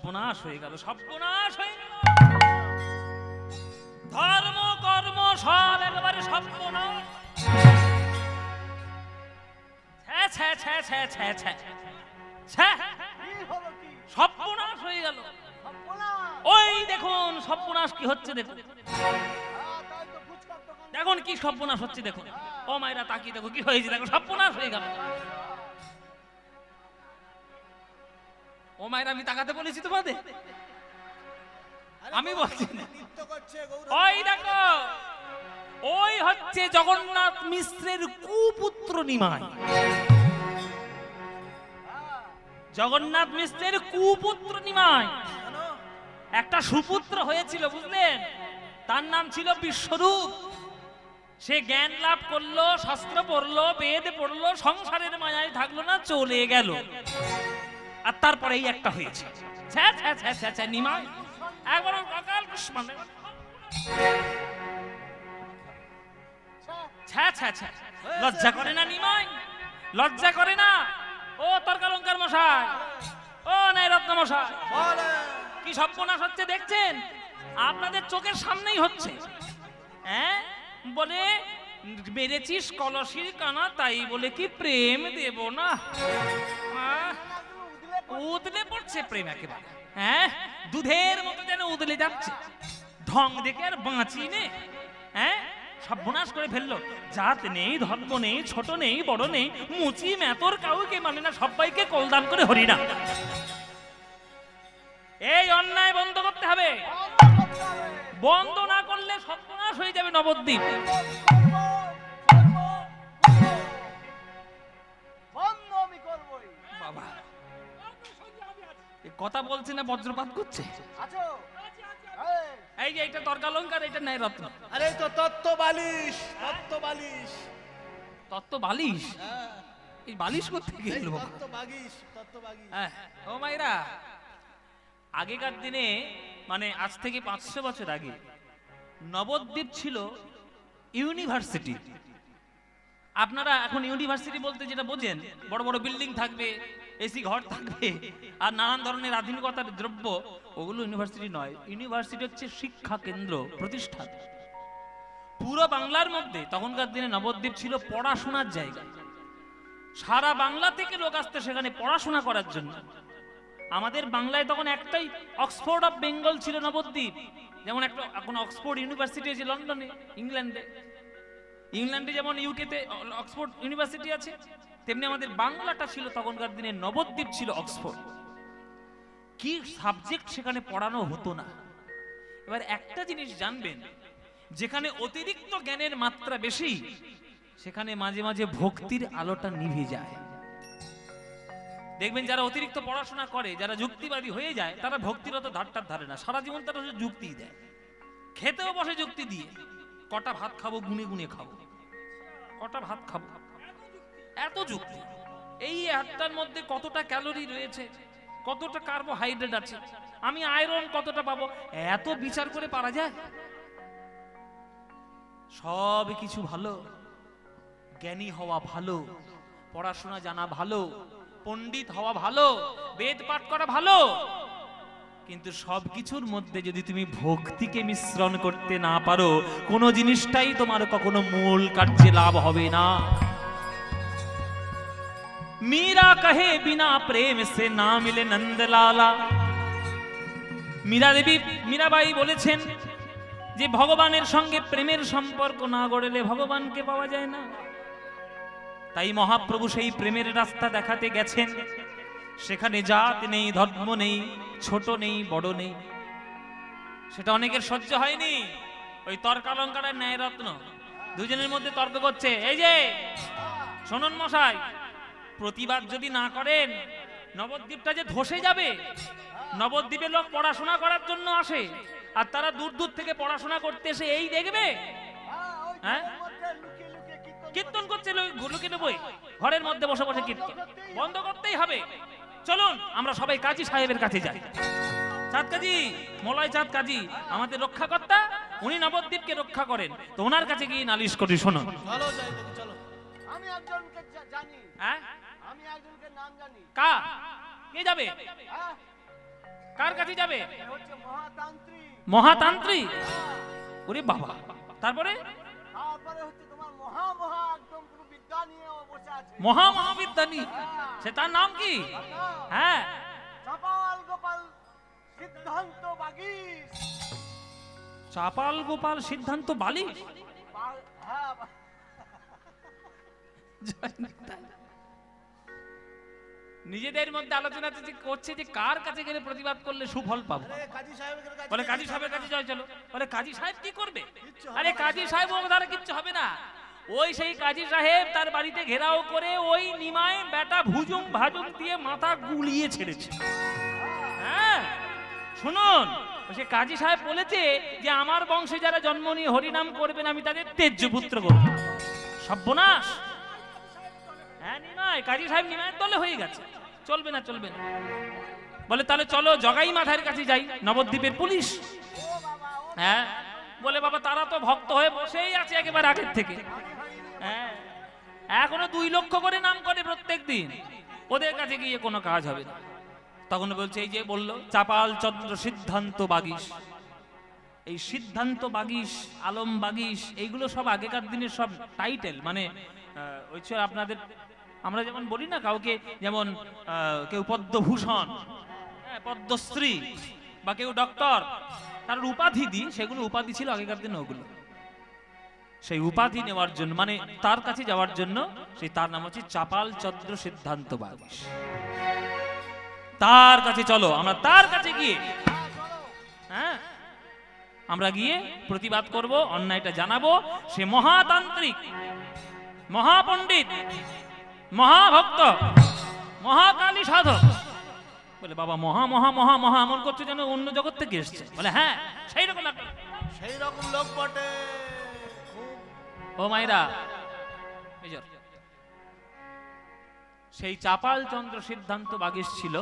সর্বনাশ হয়ে গেল, সর্বনাশ হয়ে গেল। ধর্ম কর্ম সব একেবারে সর্বনাশ। সর্বনাশ হয়ে গেল। ওই দেখুন সর্বনাশ কি হচ্ছে, দেখুন দেখুন কি সর্বনাশ হচ্ছে, দেখুন। ও মায়েরা তাকিয়ে দেখো কি হয়েছে, দেখো সর্বনাশ হয়ে গেল। ও মায়েরা আমি তাকাতে বলেছি তোমাদের, আমি বলছি না। ওই দেখো, ওই হচ্ছে জগন্নাথ মিশ্রের কুপুত্র নিমাই। জগন্নাথ মিশ্রের কুপুত্র নিমাই একটা সুপুত্র হয়েছিল, বুঝলেন? তার নাম ছিল বিশ্বরূপ। সে জ্ঞান লাভ করলো, শাস্ত্র পড়লো, বেদ পড়লো, সংসারের মায়ায় থাকলো না, চলে গেল। আর তারপরে এই একটা হয়েছে নিমাই, একবার অকাল লজ্জা করে না নিমাই? লজ্জা করে না? ও তর্কালঙ্কার মশাই, ও নাই রত্ন মশাই, কি সর্বনাশ হচ্ছে দেখছেন? আপনাদের চোখের সামনেই হচ্ছে। হ্যাঁ, বলে মেরেছিস কলসির কানা, তাই বলে কি প্রেম দেব না? উদলে পড়ছে প্রেম একেবারে, হ্যাঁ, দুধের মতো যেন উদলে যাচ্ছে। ঢং দেখে আর বাঁচি নে। হ্যাঁ, সর্বনাশ করে ফেললো। জাত নেই, ধর্ম নেই, ছোট নেই, বড় নেই, মুচি মেতর কাউকে মানে না, সবাইকে কলদান করে হরিনা। এই অন্যায় বন্ধ করতে হবে। বন্ধ না করলে সর্বনাশ হয়ে যাবে নবদ্বীপ। বাবা কথা বলছে না, বজ্রপাত করছে। এই যে এটা তর্কালঙ্কার, এটা ন্যায় রত্ন। আরে তো তত্ত্ব বালিশ, তত্ত্ব বালিশ, তত্ত্ব বালিশ। এই বালিশ করতে গেল তত্ত্ব বাগিশ, তত্ত্ব বাগিশ। ও মাইরা, আগেকার দিনে মানে আজ থেকে 500 বছর আগে নবদ্বীপ ছিল ইউনিভার্সিটি। আপনারা এখন ইউনিভার্সিটি বলতে যেটা বোঝেন, বড় বড় বিল্ডিং থাকবে, এসি ঘর থাকবে, আর নানান ধরনের আধুনিকতার দ্রব্য, ওগুলো ইউনিভার্সিটি নয়। ইউনিভার্সিটি হচ্ছে শিক্ষা কেন্দ্র, প্রতিষ্ঠান। পুরো বাংলার মধ্যে তখনকার দিনে নবদ্বীপ ছিল পড়াশোনার জায়গা। সারা বাংলা থেকে লোক আসতে সেখানে পড়াশোনা করার জন্য। আমাদের বাংলায় তখন একটাই অক্সফোর্ড অফ বেঙ্গল ছিল নবদ্বীপ। যেমন একটা এখন অক্সফোর্ড ইউনিভার্সিটি আছে লন্ডনে, ইংল্যান্ডে। ইংল্যান্ডে যেমন ইউকেতে অক্সফোর্ড ইউনিভার্সিটি আছে, তেমনি আমাদের বাংলাটা ছিল তখনকার দিনে, নবদ্বীপ ছিল অক্সফোর্ড। কি সাবজেক্ট সেখানে পড়ানো হতো না। এবার একটা জিনিস জানবেন, যেখানে অতিরিক্ত জ্ঞানের মাত্রা বেশি, সেখানে মাঝে মাঝে ভক্তির আলোটা নিভে যায়। দেখবেন যারা অতিরিক্ত পড়াশোনা করে, যারা যুক্তিবাদী হয়ে যায়, তারা ভক্তির অত ধারটার ধারে না। সারা জীবন তারা যুক্তি দেয়, খেতেও বসে যুক্তি দিয়ে, কটা ভাত খাবো গুনে গুনে খাবো, কটা ভাত খাবো, এত যুক্তি। এই হাতটার মধ্যে কতটা ক্যালোরি রয়েছে, কতটা কার্বোহাইড্রেট আছে, আমি আয়রন কতটা পাবো, এত বিচার করে পারা যায়? সব কিছু ভালো, জ্ঞানী হওয়া ভালো, পড়াশোনা জানা ভালো, পণ্ডিত হওয়া ভালো, বেদ পাঠ করা ভালো, কিন্তু সবকিছুর মধ্যে যদি তুমি ভক্তিকে মিশ্রণ করতে না পারো, কোনো জিনিসটাই তোমার কখনো মূল কার্যে লাভ হবে না। मीरा कहे बिना प्रेम से ना मिले नंदलाला। মীরাবাই বলেছেন যে ভগবানের সঙ্গে প্রেমের সম্পর্ক না গড়লে ভগবানকে পাওয়া যায় না। তাই মহাপ্রভু সেই প্রেমের রাস্তা দেখাতে গেছেন। সেখানে জাত নেই, ধর্ম নেই, ছোট নেই, বড় নেই। সেটা অনেকের সহ্য হয়নি। ওই তর্কালঙ্কার আর ন্যায় রত্ন দুজনের মধ্যে তর্ক করছে। এই যে শুনুন মশাই, প্রতিবাদ যদি না করেন নবদ্বীপটা যে ধসে যাবে। নবদ্বীপে লোক পড়াশোনা করার জন্য আসে, আর তারা দূর দূর থেকে পড়াশোনা করতে এসে এই দেখবে হ্যাঁ কীর্তন করছে, লুকিয়ে বই ঘরের মধ্যে বসে বসে কীর্তন বন্ধ করতেই হবে। চলুন আমরা সবাই কাজী সাহেবের কাছে যাই। চাঁদ কাজী, মলয় চাঁদ কাজী আমাদের রক্ষাকর্তা, উনি নবদ্বীপকে রক্ষা করেন, তো ওনার কাছে গিয়ে নালিশ করি। শোনো, চলো। আমি একজনকে জানি। হ্যাঁ, আমি একজনকে নাম জানি। কে যাবে? কার কাছে যাবে? এ হচ্ছে মহাতান্ত্রিক। মহাতান্ত্রিক। ওরে বাবা, তারপরে? তারপরে হচ্ছে তোমার মহা একদম পুরো বিদ্যা নিয়ে ও বসে আছে। মহাবিদ্যা নিয়ে? সে তার নাম কি? হ্যাঁ, চাপাল গোপাল সিদ্ধান্ত বাগীশ। চাপাল গোপাল সিদ্ধান্ত বালিশ? হ্যাঁ, নিজেদের মধ্যে আলোচনা করছে যে কার কাছে গেলে প্রতিবাদ করলে সুফল পাবো। কাজী সাহেবের কাছে। বলে কাজী সাহেবের কাছে যাই, চলো। বলে কাজী সাহেব কি করবে? কিচ্ছু হবে আরে না। কাজী সাহেব ও দ্বারা কিচ্ছু হবে না। ওই সেই কাজী সাহেব তার বাড়িতে ঘেরাও করে ওই নিমায় বেটা ভুজুং ভাজুং দিয়ে মাথা গুলিয়ে ছেড়েছে। হ্যাঁ, শুনুন, সে কাজী সাহেব বলেছে যে আমার বংশে যারা জন্ম নিয়ে হরিনাম করবেন আমি তাদের তেজ্য পুত্র করব। সর্বনাশ। হ্যাঁ, নিমাই, কাজী সাহেব নিমায়ের দলে হয়ে গেছে। চলবে না, চলবে না। বলে তাহলে চলো জগাই মাথার কাছে যাই, নবদ্বীপের পুলিশ। হ্যাঁ, বলে বাবা তারা তো ভক্ত হয়ে বসেই আছে একেবারে আগের থেকে। হ্যাঁ, এখনো 2 লক্ষ করে নাম করে প্রত্যেক দিন, ওদের কাছে গিয়ে কোনো কাজ হবে না। তখন বলছে এই যে বললো চাপাল চন্দ্র সিদ্ধান্ত বাগীশ, এই সিদ্ধান্ত বাগীশ, আলম বাগীশ, এইগুলো সব আগেকার দিনের সব টাইটেল। মানে ওই আপনাদের আমরা যেমন বলি না কাউকে, যেমন কেউ পদ্মভূষণ, পদ্মশ্রী, বা কেউ ডক্টর, তার উপাধি দিই, সেগুলো উপাধি ছিল আগেকার দিনে। ওগুলো সেই উপাধি নেওয়ার জন্য, মানে তার কাছে যাওয়ার জন্য, সেই তার নাম হচ্ছে চাপাল চন্দ্র সিদ্ধান্ত বাগীশ। তার কাছে চলো, আমরা তার কাছে গিয়ে, হ্যাঁ, আমরা গিয়ে প্রতিবাদ করব, অন্যায়টা জানাবো। সে মহাতান্ত্রিক, মহাপণ্ডিত, মহাভক্ত, মহাকালী সাধক। বলে বাবা মহা মহা মহা মহা এমন করছে যেন অন্য জগৎ থেকে এসছে। বলে হ্যাঁ, সেই রকম একটা, সেই রকম লোক বটে। ও মাইরা, সেই চাপাল চন্দ্র সিদ্ধান্ত বাগীশ ছিল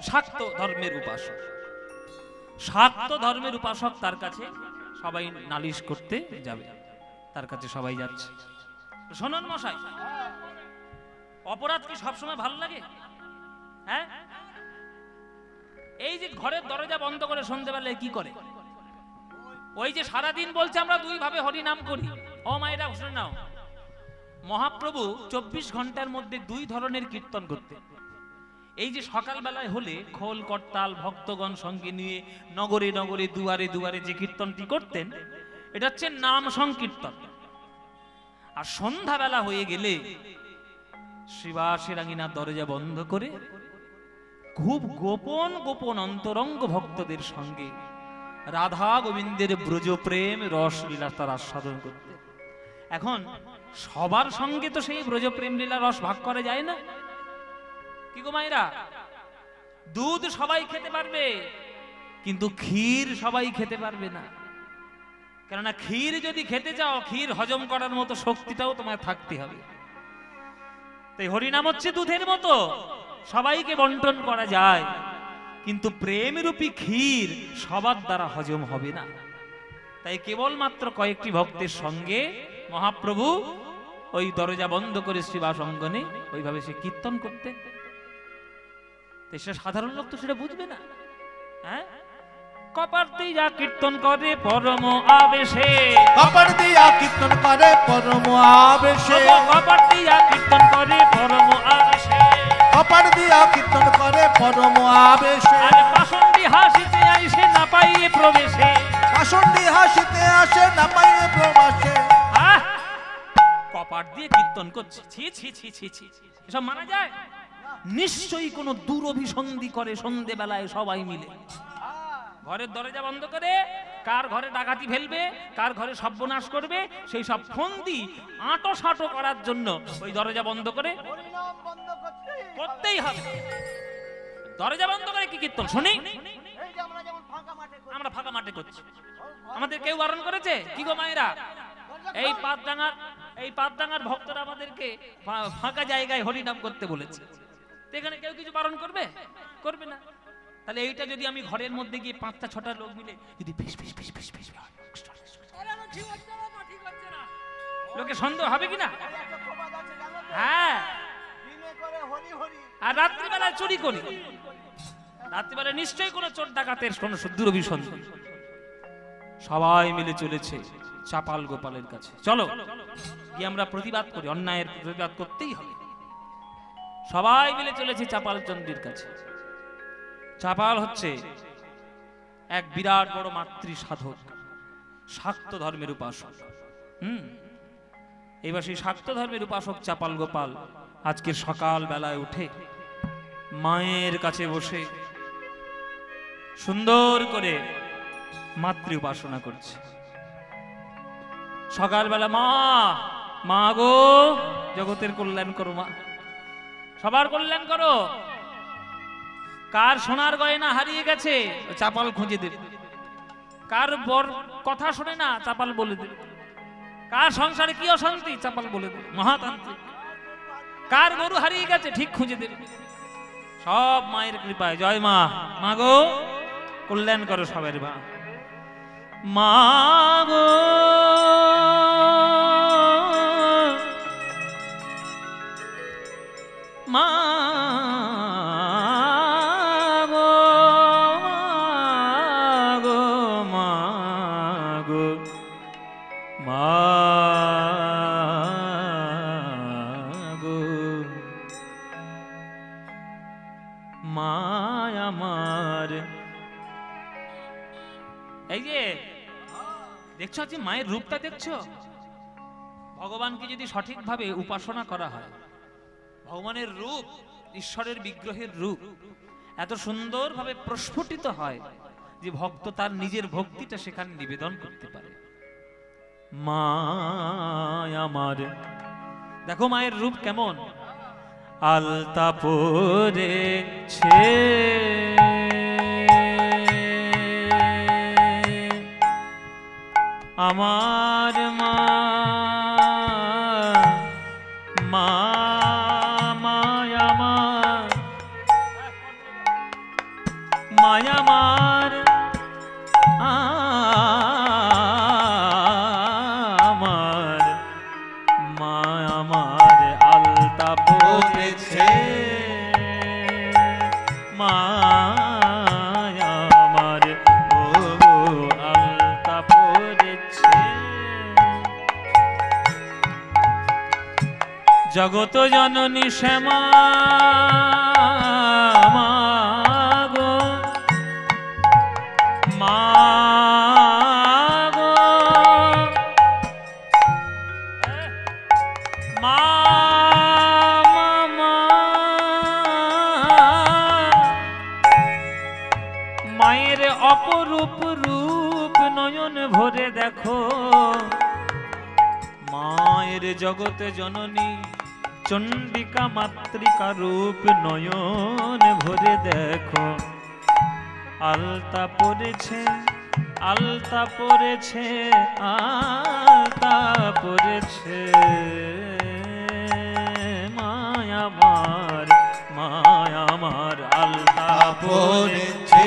শাক্ত ধর্মের উপাসক। শাক্ত ধর্মের উপাসক, তার কাছে সবাই নালিশ করতে যাবে, তার কাছে সবাই যাচ্ছে। শোনন মশাই, অপরাধ কি সবসময় ভালো লাগে? হ্যাঁ, এই যে ঘরের দরজা বন্ধ করে সন্ধ্যেবেলায় কি করে? ওই যে সারাদিন বলছে আমরা 2 ভাবে হরি নাম করি। ও মায়েরা শুনে নাও, মহাপ্রভু 24 ঘন্টার মধ্যে 2 ধরনের কীর্তন করতে। এই যে সকালবেলায় হলে খোল করতাল ভক্তগণ সঙ্গে নিয়ে নগরে নগরে দুয়ারে দুয়ারে যে কীর্তনটি করতেন, এটা হচ্ছে নাম সংকীর্তন। আর সন্ধ্যাবেলা হয়ে গেলে শ্রীবাসেরাঙ্গিনার দরজা বন্ধ করে খুব গোপন গোপন অন্তরঙ্গ ভক্তদের সঙ্গে রাধা গোবিন্দের ব্রজ প্রেম রসলীলা তার আস্বাদন করতে। এখন সবার সঙ্গে তো সেই ব্রজ প্রেম লীলা রস ভাগ করা যায় না। কি গো মায়েরা, দুধ সবাই খেতে পারবে, কিন্তু ক্ষীর সবাই খেতে পারবে না। কেননা ক্ষীর যদি খেতে চাও, ক্ষীর হজম করার মতো শক্তিটাও তোমার থাকতে হবে। তাই হরিনাম হচ্ছে দুধের মতো, সবাইকে বন্টন করা যায়, কিন্তু প্রেমরূপী ক্ষীর সবার দ্বারা হজম হবে না। তাই কেবলমাত্র কয়েকটি ভক্তের সঙ্গে মহাপ্রভু ওই দরজা বন্ধ করে শ্রীবাস অঙ্গনে ওইভাবে সে কীর্তন করতে। সেটা সাধারণ লোক তো সেটা বুঝবে না। হ্যাঁ, কপার দিয়া কীর্তন করে পরম আবেশে, কপার দিয়া কীর্তন করে পরম আবেশে, কপার দিয়া কীর্তন করে পরম আবেশে, কপার দিয়া কীর্তন করে পরম আবেশে। আর পাষণ্ডী হাসিতে আইসে না পাইয়ে প্রবেশে, পাষণ্ডী হাসিতে আসে না পাইয়ে প্রবাসে। কপার দিয়ে কীর্তন করছে, ছি ছি ছি ছি ছি, এসব মানা যায়? নিশ্চয়ই কোন দুরভিসন্ধি করে সন্ধ্যেবেলায় সবাই মিলে। ঘরের দরজা বন্ধ করে কার ঘরে ডাকাতি ফেলবে, কার ঘরে সর্বনাশ করবে, সেই সব ফন্দি আঁটো সাঁটো করার জন্য ওই দরজা বন্ধ করে করতেই হবে। দরজা বন্ধ করে কি কীর্তন শুনি? আমরা ফাঁকা মাঠে করছি, আমাদের কেউ বারণ করেছে? কি গো মায়েরা, এই পাতডাঙ্গার ভক্তরা আমাদেরকে ফাঁকা জায়গায় হরিনাম করতে বলেছে, এখানে কেউ কিছু বারণ করবে? করবে না। তাহলে এইটা যদি আমি ঘরের মধ্যে গিয়ে 5টা 6টা লোক মিলে যদি লোকে সন্দেহ হবে কিনা? হ্যাঁ, আর রাত্রিবেলায় চুরি করি, রাত্রিবেলা নিশ্চয়ই কোনো চোর ডাকাতের কোনো দুরভিসন্ধি। সবাই মিলে চলেছে চাপাল গোপালের কাছে। চলো গিয়ে আমরা প্রতিবাদ করি, অন্যায়ের প্রতিবাদ করতেই হবে। সবাই মিলে চলেছে চাপাল চন্দ্রীর কাছে। চাপাল হচ্ছে এক বিরাট বড় মাতৃ সাধক, শাক্ত ধর্মের উপাসক। এবার সেই শাক্ত ধর্মের উপাসক চাপাল গোপাল আজকের সকাল বেলায় উঠে মায়ের কাছে বসে সুন্দর করে মাতৃ উপাসনা করছে। সকালবেলা মা, মা গো, জগতের কল্যাণ করো মা, সবার কল্যাণ করো। কার সোনার গয়না হারিয়ে গেছে চাপাল খুঁজে দেবে, কার বর কথা শোনে না চাপাল বলে দেবে, কার সংসারে কি অশান্তি চাপাল বলে দেবে, মহাতান্ত্রিক। কার গরু হারিয়ে গেছে ঠিক খুঁজে দেবে। সব মায়ের কৃপায়। জয় মা, মা গো কল্যাণ করো সবার মা। মা গো মা গো মা গো মা গো মা আমার। এই যে দেখছো যে মায়ের রূপটা দেখছো, ভগবানকে যদি সঠিকভাবে উপাসনা করা হয়, ভগবানের রূপ, ঈশ্বরের বিগ্রহের রূপ এত সুন্দরভাবে প্রস্ফুটিত হয় যে ভক্ত তার নিজের ভক্তিটা সেখানে নিবেদন করতে পারে। মা আমার, দেখো মায়ের রূপ কেমন, আলতা পরেছে আমার মা, মা মায়ামার, মায়ামার আমার, মায়ামার আলতা পরেছে মায়ামার, ও আলতা পরেছে। জগত জননী শ্যামা মা গো, মা গো মা, মায়ের অপরূপ রূপ নয়ন ভরে দেখো, মায়ের জগতে জননী চণ্ডিকা মাতৃকা রূপ নয়ন ভরে দেখো। আলতা পরেছে, আলতা পরেছে, আলতা পরেছে মায়ামার, মায়ামার আলতা পরেছে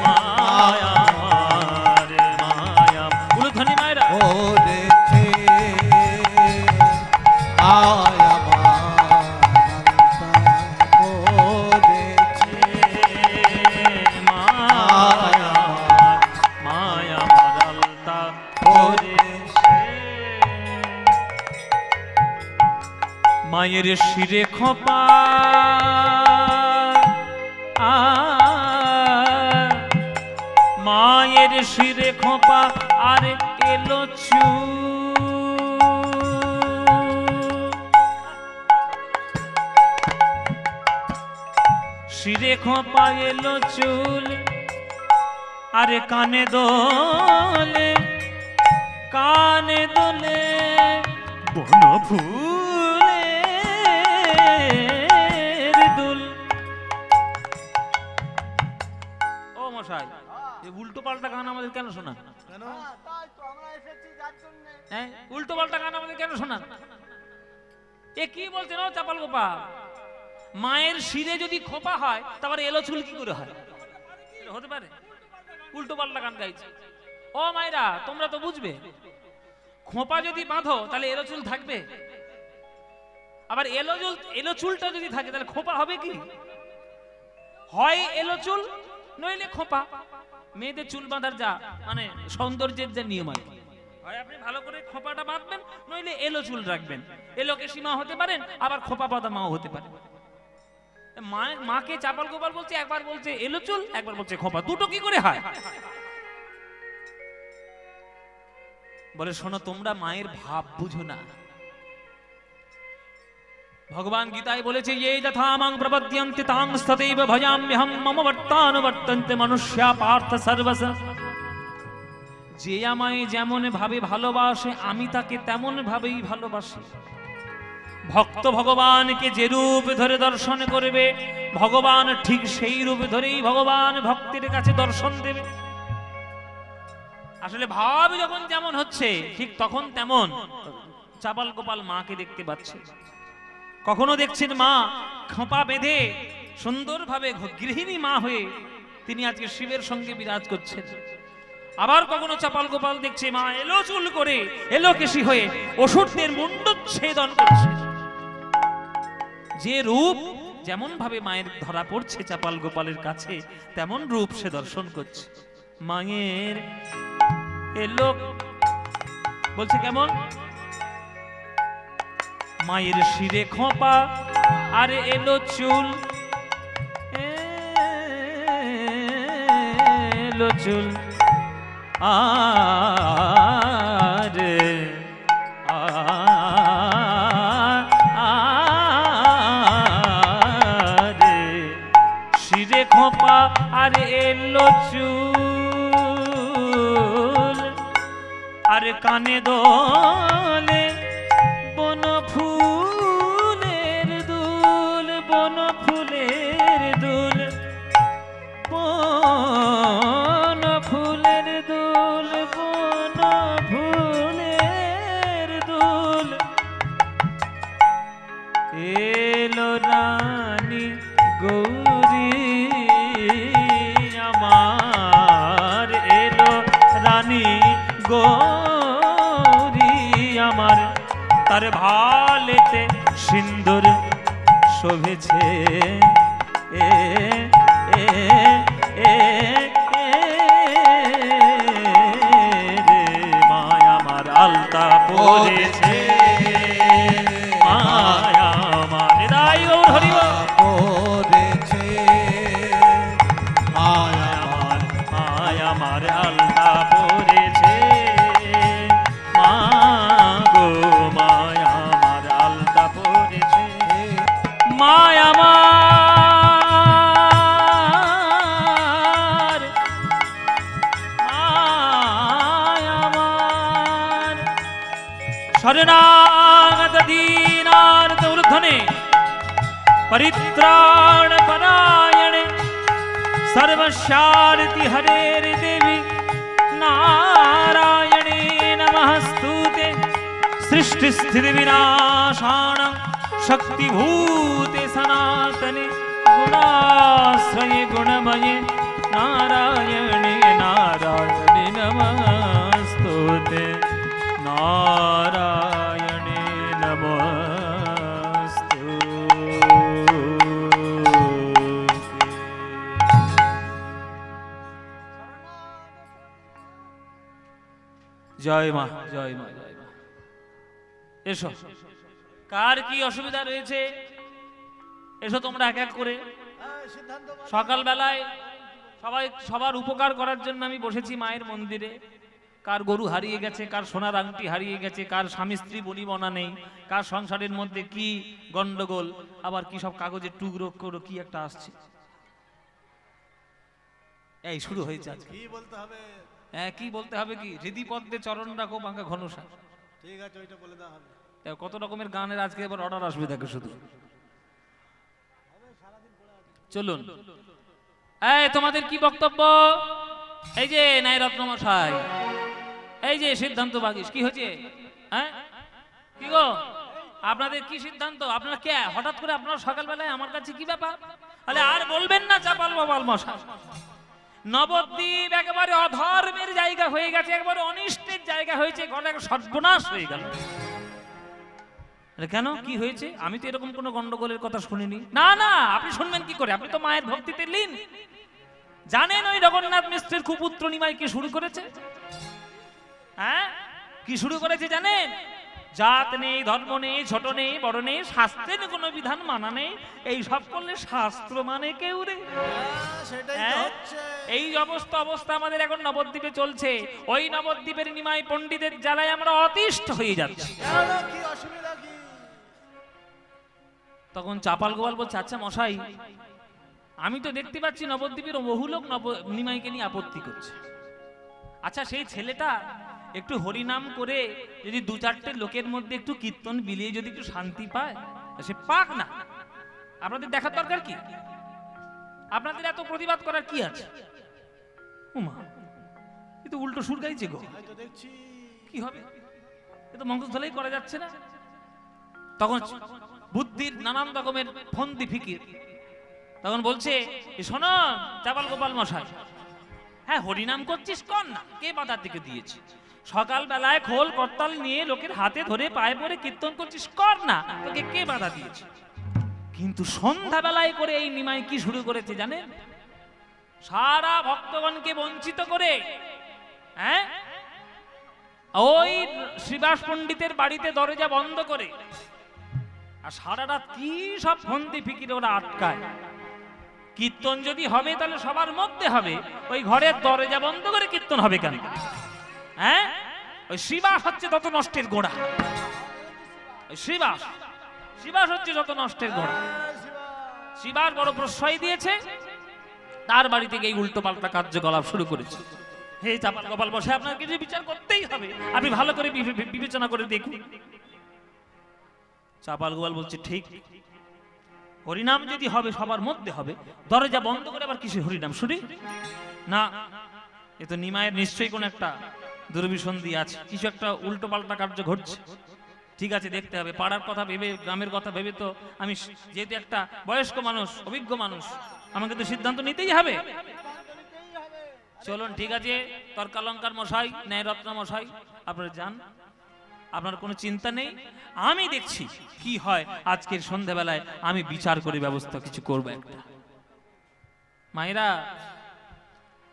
মায়ামার, মায়া উলুধ্বনি মায়েরা পরেছে মায়ের শিরে খোপা মায়ের শিরে খোপা আর এলো শিরে খোপা এলো চুল, আরে কানে দোলে, কানে দোলে বন ফুলের দুল। ও মশাই, এই উল্টো পাল্টা গান আমাদের কেন শোনা? হ্যাঁ, উল্টো পাল্টা গান আমাদের কেন শোনা? এ কি বলছেন ও চাপাল গোপাল? মায়ের শিরে যদি খোপা হয় তারপরে এলো চুল কি করে হয়? হতে পারে? উল্টো পাল্টা গান গাইছে। ও মায়েরা, তোমরা তো বুঝবে, খোপা যদি বাঁধো তাহলে এলো চুল থাকবে, আবার এলো চুলটা যদি থাকে তাহলে খোপা হবে কি? হয় এলো চুল নইলে খোপা। মেয়েদের চুল বাঁধার যা মানে সৌন্দর্যের যে নিয়ম আছে, হয় আপনি ভালো করে খোপাটা বাঁধবেন নইলে এলো চুল রাখবেন। এলোকে সীমা হতে পারেন, আবার খোপা বাঁধা মাও হতে পারে। মাকে চাপাল গোপাল বলছে, একবার বলছে এলো চুল, একবার বলছে খোপা, দুটো কি করে হয়? বলে শোনো, তোমরা মায়ের ভাব বুঝো না। ভগবান গীতায় বলেছে, ये यथा मां प्रपद्यन्ते तां तथैव भजाम्यहं मम वर्तानुवर्तन्ते मनुष्या पार्थ सर्वस। যে আমায় যেমন ভাবে ভালোবাসে আমি তাকে তেমন ভাবেই ভালোবাসি। ভক্ত ভগবানকে যে রূপ ধরে দর্শন করবে, ভগবান ঠিক সেই রূপ ধরেই ভগবান ভক্তের কাছে দর্শন দেবে। আসলে ভাব যখন যেমন হচ্ছে ঠিক তখন তেমন চাপাল গোপাল মাকে দেখতে পাচ্ছে। কখনো দেখছেন মা খোঁপা বেঁধে সুন্দরভাবে গৃহিণী মা হয়ে তিনি আজকে শিবের সঙ্গে বিরাজ করছেন। আবার কখনো চাপাল গোপাল দেখছে মা এলো চুল করে এলো কেশি হয়ে অসুরদের মুণ্ডচ্ছেদন করছে। যে রূপ যেমন ভাবে মায়ের ধরা পড়ছে চাপাল গোপালের কাছে, তেমন রূপ সে দর্শন করছে। মায়ের এলো বলছে কেমন? মায়ের শিরে খোঁপা আর এলো চুল, এলো চুল আরে আরে শিরে খোঁপা আর এলো চুল, আর কানে দোলে বন ফুলের দুল, বন ফুলের দুল, বন ফুলের দুল, বন ফুলের দুল। এলো রানী গৌরী আমার, এলো রানী গৌরী আমার, তার ভালেতে সিন্দুর শোভেছে। এ এ এ রে মায়া আমার আলতা পরেছে, মায়া আমার দাই গৌর হরিব পরেছে, মায়া আমার, মায়া আমার আলতা পরেছে। মা গো মায়া আমার আলতা পরেছে, মায়া আমার, মায়া আমার। শরণাগত দীনার্ত ঊর্ধ্বনে परित्राण परायणे सर्वशारति हरेर देवी नारायणे नमस्तुते। सृष्टि स्थिति विनाशानं शक्तिभूते सनातने गुणाश्रये गुणमये नारायणे नारायणे नमस्तुते, नारायणे জয় মা, জয় মা, জয় মা। এসো, কার কি অসুবিধা রয়েছে এসো তোমরা এক এক করে। সকাল বেলায় সবাই সবার উপকার করার জন্য আমি বসেছি মায়ের মন্দিরে। কার গরু হারিয়ে গেছে, কার সোনার আংটি হারিয়ে গেছে, কার স্বামী স্ত্রী বনি বনা নেই, কার সংসারের মধ্যে কি গন্ডগোল, আবার কি সব কাগজের টুকরো করো কি একটা আসছে। এই শুরু হয়েছে আজকে। কি বলতে হবে? হ্যাঁ কি বলতে হবে? কি হৃদি পদ্মে চরণ রাখো বাঁকা ঘনসা। ঠিক আছে, ওইটা বলে দেওয়া হবে। কত রকমের গানের আজকে এবার অর্ডার আসবে দেখো শুধু। চলুন, এই তোমাদের কি বক্তব্য? এই যে নাই রত্নমশাই, এই যে সিদ্ধান্ত বাগিস, কি হয়েছে? হ্যাঁ কি গো, আপনাদের কি সিদ্ধান্ত? আপনারা কে হঠাৎ করে আপনারা সকালবেলায় আমার কাছে কি ব্যাপার? তাহলে আর বলবেন না চাপাল বাবাল মশাই। নবদ্বীপ একেবারে অধর্মের জায়গা হয়ে গেছে, একেবারে অনিষ্টের জায়গা হয়েছে, ঘরে সর্বনাশ হয়ে গেল। আরে কেন, কি হয়েছে? আমি তো এরকম কোনো গন্ডগোলের কথা শুনিনি। না না, আপনি শুনবেন কি করে? আপনি তো মায়ের ভক্তিতে লীন। জানেন ওই জগন্নাথ মিশ্রের কুপুত্র নিমাই কি শুরু করেছে? হ্যাঁ, কি শুরু করেছে জানেন? জাত নেই, ধর্ম নেই, ছোট নেই, বড় নেই, শাস্ত্রের কোনো বিধান মানা নেই, এই সব করলে শাস্ত্র মানে কেউ রে। সেটাই তো হ্যাঁ? হচ্ছে। এই অবস্থা আমাদের এখন নবদ্বীপে চলছে। ওই নবদ্বীপের নিমাই পণ্ডিতের জ্বালায় আমরা অতিষ্ঠ হয়ে যাচ্ছি। কেন, কি অসুবিধা কি? তখন চাপাল গোপাল বলছে, আচ্ছা মশাই, আমি তো দেখতে পাচ্ছি নবদ্বীপের বহু লোক নিমাইকে নিয়ে আপত্তি করছে। আচ্ছা, সেই ছেলেটা একটু হরিনাম করে যদি দু চারটে লোকের মধ্যে একটু কীর্তন বিলিয়ে যদি একটু শান্তি পায়, সে পাক না। আপনাদের দেখার দরকার কি? আপনাদের এত প্রতিবাদ করার কি আছে? উমা, এ তো উল্টো সুর গাইছে গো। হয়তো দেখছি। কি হবে? এ তো মঙ্গলধলাই করা যাচ্ছে না। তখন বুদ্ধির নানান রকমের ফন্দি ফিকির। তখন বলছে, শোনো চাপাল গোপাল মশাই, হ্যাঁ হরিনাম করছিস কর না, কে বাধা থেকে দিয়েছে? সকাল বেলায় খোল করতাল নিয়ে লোকের হাতে ধরে পায়ে পড়ে কীর্তন করছিস কর না, তোকে কে বাধা দিয়েছে? কিন্তু সন্ধ্যা বেলায় করে এই নিমাই কি শুরু করেছে জানেন? সারা ভক্তগণকে বঞ্চিত করে, হ্যাঁ, ওই শ্রীবাস পণ্ডিতের বাড়িতে দরজা বন্ধ করে আর সারা রাত কি সব ফন্দি ফিকির ওরা আটকায়। কীর্তন যদি হবে তাহলে সবার মধ্যে হবে, ওই ঘরের দরজা বন্ধ করে কীর্তন হবে কেন? হ্যাঁ, ওই শ্রীবাস হচ্ছে যত নষ্টের গোড়া। ওই শ্রীবাস হচ্ছে যত নষ্টের গোড়া। শ্রীবাস বড় প্রশ্রয় দিয়েছে, তার বাড়ি থেকে এই উল্টো পাল্টা কার্যকলাপ শুরু করেছে। হে চাপাল গোপাল বসে, আপনার কিছু বিচার করতেই হবে, আপনি ভালো করে বিবেচনা করে দেখুন। চাপাল গোপাল বলছে, ঠিক, হরিনাম যদি হবে সবার মধ্যে হবে, দরজা বন্ধ করে আবার কিসে হরিনাম শুনি? না, এ তো নিমায়ের নিশ্চয়ই কোন একটা দুর্বিসন্ধি আছে, কিছু একটা উল্টো পাল্টা কার্য ঘটছে। ঠিক আছে, দেখতে হবে। পাড়ার কথা ভেবে, গ্রামের কথা ভেবে তো আমি যেহেতু একটা বয়স্ক মানুষ, অভিজ্ঞ মানুষ, আমাকে তো সিদ্ধান্ত নিতেই হবে। চলুন, ঠিক আছে, তর্কালঙ্কার মশাই, ন্যায়রত্ন মশাই, আপনারা যান, আপনার কোনো চিন্তা নেই, আমি দেখছি কি হয়। আজকের সন্ধ্যাবেলায় আমি বিচার করে ব্যবস্থা কিছু করবো একটা। মায়েরা,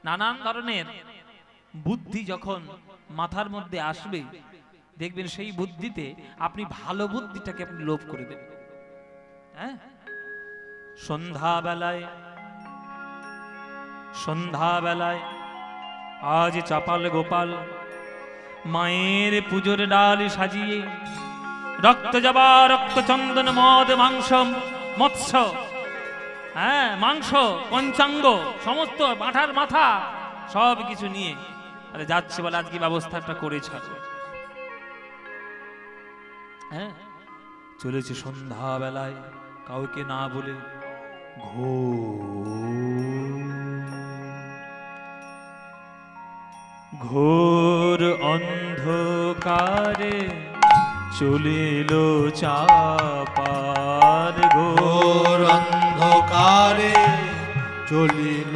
নানান ধরনের বুদ্ধি যখন মাথার মধ্যে আসবে, দেখবেন সেই বুদ্ধিতে আপনি ভালো বুদ্ধিটাকে আপনি লোভ করে দেবেন। হ্যাঁ, সন্ধ্যাবেলায় আজ চাপাল গোপাল মায়ের পুজোর ডাল সাজিয়ে রক্ত জবা, রক্ত চন্দন, মদ, মাংস, মৎস্য, হ্যাঁ মাংস, পঞ্চাঙ্গ, সমস্ত মাঠার মাথা সব কিছু নিয়ে আরে যাচ্ছে বলে আজকে ব্যবস্থাটা করেছে। হ্যাঁ, চলেছে সন্ধ্যাবেলায় কাউকে না বলে ঘোর অন্ধকারে চলিল চাপার, ঘোর অন্ধকারে চলিল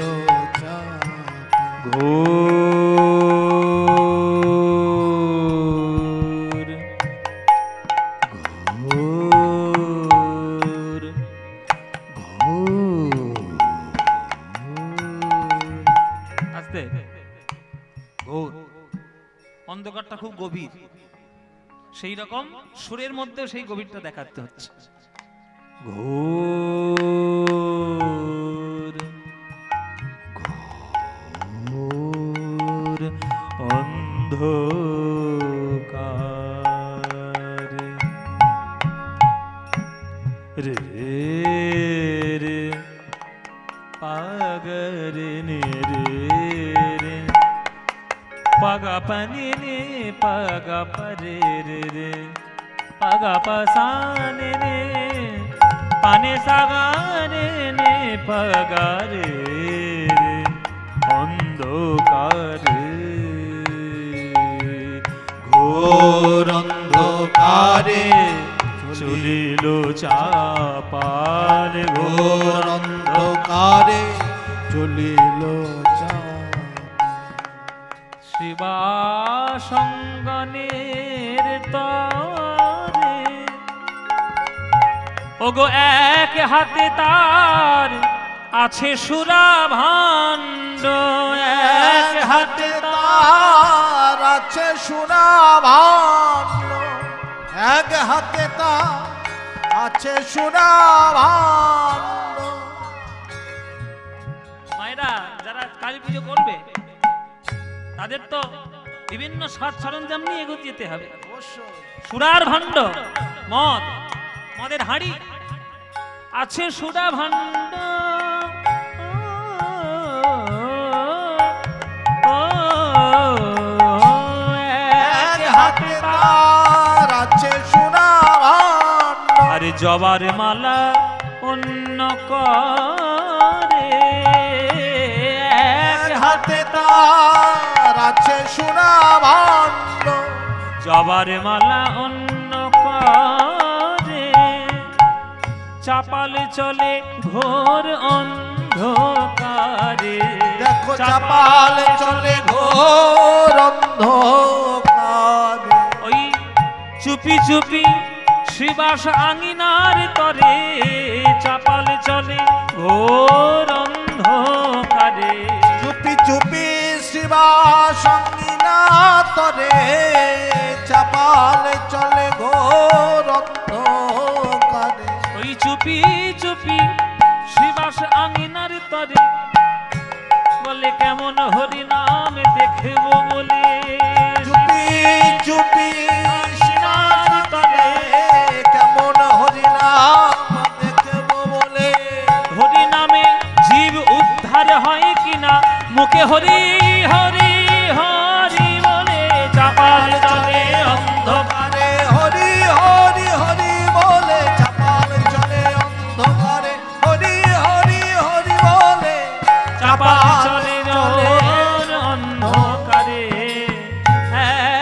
ঘোর ঘোর আস্তে, ঘোর অন্ধকারটা খুব গভীর, সেই রকম সুরের মধ্যে সেই গভীরটা দেখাতে হচ্ছে। ঘোর ঘোর অন্ধকারে রে রে পাগরে নে রে পাগা পানি নে পাগা পরে রে রে পাগা পাসানে নে পানে সাগারে নে পাগারে রে অন্ধকারে ঘোর অন্ধকারে চলিল চাপাল, ঘোর অন্ধকারে চলিল শিবাসঙ্গনের তরে ওগো এক হাতে তার আছে সুরা ভাণ্ড, এক হাতে তার আছে সোনা ভাণ্ড, এক হাতে তার আছে সোনা ভাণ্ড। মায়েরা যারা কালী পুজো করবে তাদের তো বিভিন্ন সাজ সরঞ্জাম নিয়ে এগিয়ে যেতে হবে। সুরার ভাণ্ড, মদের হাঁড়ি আছে সুরা ভাণ্ড, এক হাতে তার আছে সোনা ভাণ্ড, আরে জবার মালা অন্য করে, এক হাতে তার আছে সোনা ভাণ্ড, জবার মালা অন্য করে, চাপালে চলে ঘোর অন্ধকারে, দেখো চাপালে চলে ঘোর অন্ধকারে, ওই চুপি চুপি শ্রীবাস আঙিনার তরে, চাপালে চলে ঘোর অন্ধকারে, চুপি চুপি শিবা সঙ্গিনা তরে, চাপালে চলে ঘোর অন্ধকারে, ওই চুপি চুপি শ্রীবাস আঙিনার তরে, বলে কেমন হরি নাম দেখব বলে, চুপি চুপি শিবার তরে, কেমন হরিনাম দেখব বলে, হরি নামে জীব উদ্ধার হয় কিনা, মুখে হরি হরি হরি বলে, চাপাল চলে অন্ধকারে, হরি হরি হরি বলে, চাপাল চলে অন্ধকারে, হরি হরি হরি বলে, চাপাল চলে অন্ধকারে,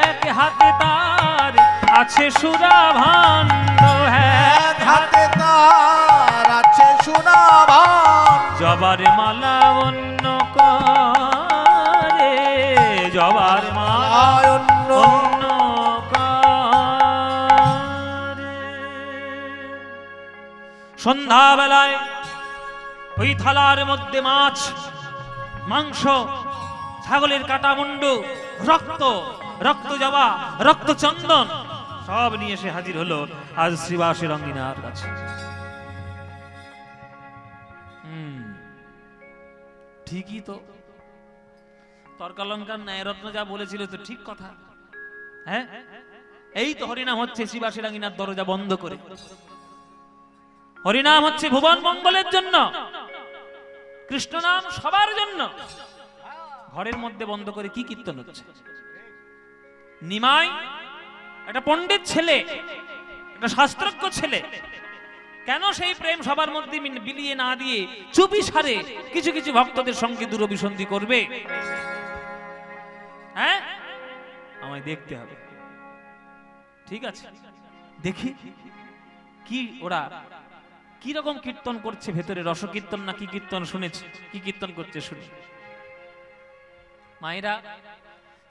এক হাতে তার আছে সুরা ভাণ্ড, এক হাতে তার আছে সোনা ভাণ্ড, জবার মালা অন্য করে, জবার মালা অন্য অন্য করে। সন্ধ্যাবেলায় ওই থালার মধ্যে মাছ, মাংস, ছাগলের কাটা মুন্ডু, রক্ত, রক্ত জবা, রক্ত চন্দন সব নিয়ে এসে হাজির হলো আজ শ্রীবাসের অঙ্গিনার কাছে। ঠিকই তো, তর্কালঙ্কার ন্যায়রত্ন যা বলেছিল তো ঠিক কথা। হ্যাঁ, এই তো হরিনাম হচ্ছে শ্রীবাসের অঙ্গিনার দরজা বন্ধ করে, হরিনাম হচ্ছে ভুবন মঙ্গলের জন্য, কৃষ্ণ নাম সবার জন্য। ঘরের মধ্যে বন্ধ করে কি কীর্তন হচ্ছে? নিমাই একটা পণ্ডিত ছেলে, একটা শাস্ত্রজ্ঞ ছেলে, কেন সেই প্রেম সবার মধ্যে বিলিয়ে না দিয়ে চুপি সারে কিছু কিছু ভক্তদের সঙ্গে দূরভিসন্ধি করবে? হ্যাঁ, আমায় দেখতে হবে। ঠিক আছে, দেখি কি ওরা কি রকম কীর্তন করছে, ভেতরে রসকীর্তন না কি কীর্তন শুনেছি, কি কীর্তন করছে শুনি। মায়েরা,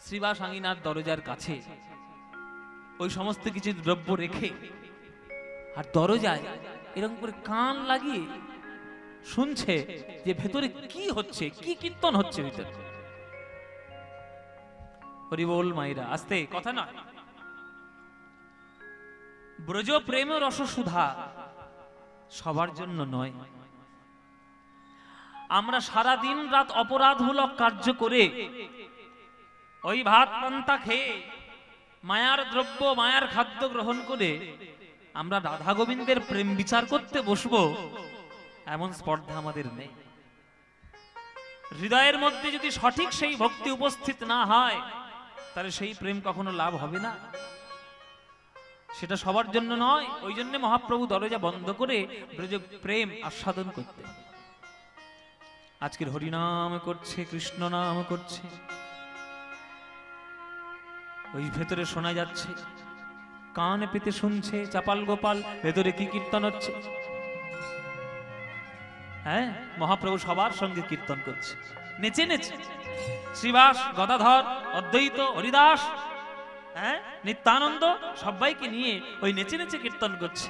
শ্রীবাস আঙিনার দরজার কাছে ওই সমস্ত কিছু দ্রব্য রেখে আর দরজায় এরকম করে কান লাগিয়ে শুনছে যে ভেতরে কি হচ্ছে, কি কীর্তন হচ্ছে ভিতরে। হরি বল মায়েরা, আস্তে কথা না। ব্রজ প্রেম রস সুধা সবার জন্য নয়। আমরা সারা দিন রাত অপরাধমূলক কার্য করে ওই ভাত পান্তা খেয়ে মায়ার দ্রব্য, মায়ার খাদ্য গ্রহণ করে আমরা রাধা গোবিন্দের প্রেম বিচার করতে বসবো, এমন স্পর্ধা আমাদের নেই। হৃদয়ের মধ্যে যদি সঠিক সেই ভক্তি উপস্থিত না হয়, তাহলে সেই প্রেম কখনো লাভ হবে না। সেটা সবার জন্য নয়। ওই জন্য মহাপ্রভু দরজা বন্ধ করে ব্রজ প্রেম আস্বাদন করতে। আজকের হরিনাম করছে, কৃষ্ণ নাম করছে, ওই ভেতরে শোনা যাচ্ছে, কান পেতে শুনছে চাপাল গোপাল ভেতরে কি কীর্তন হচ্ছে। হ্যাঁ, মহাপ্রভু সবার সঙ্গে কীর্তন করছে, নেচে নেচে। শ্রীবাস, গদাধর, অদ্বৈত, হরিদাস, হ্যাঁ, নিত্যানন্দ সবাইকে নিয়ে ওই নেচে নেচে কীর্তন করছে।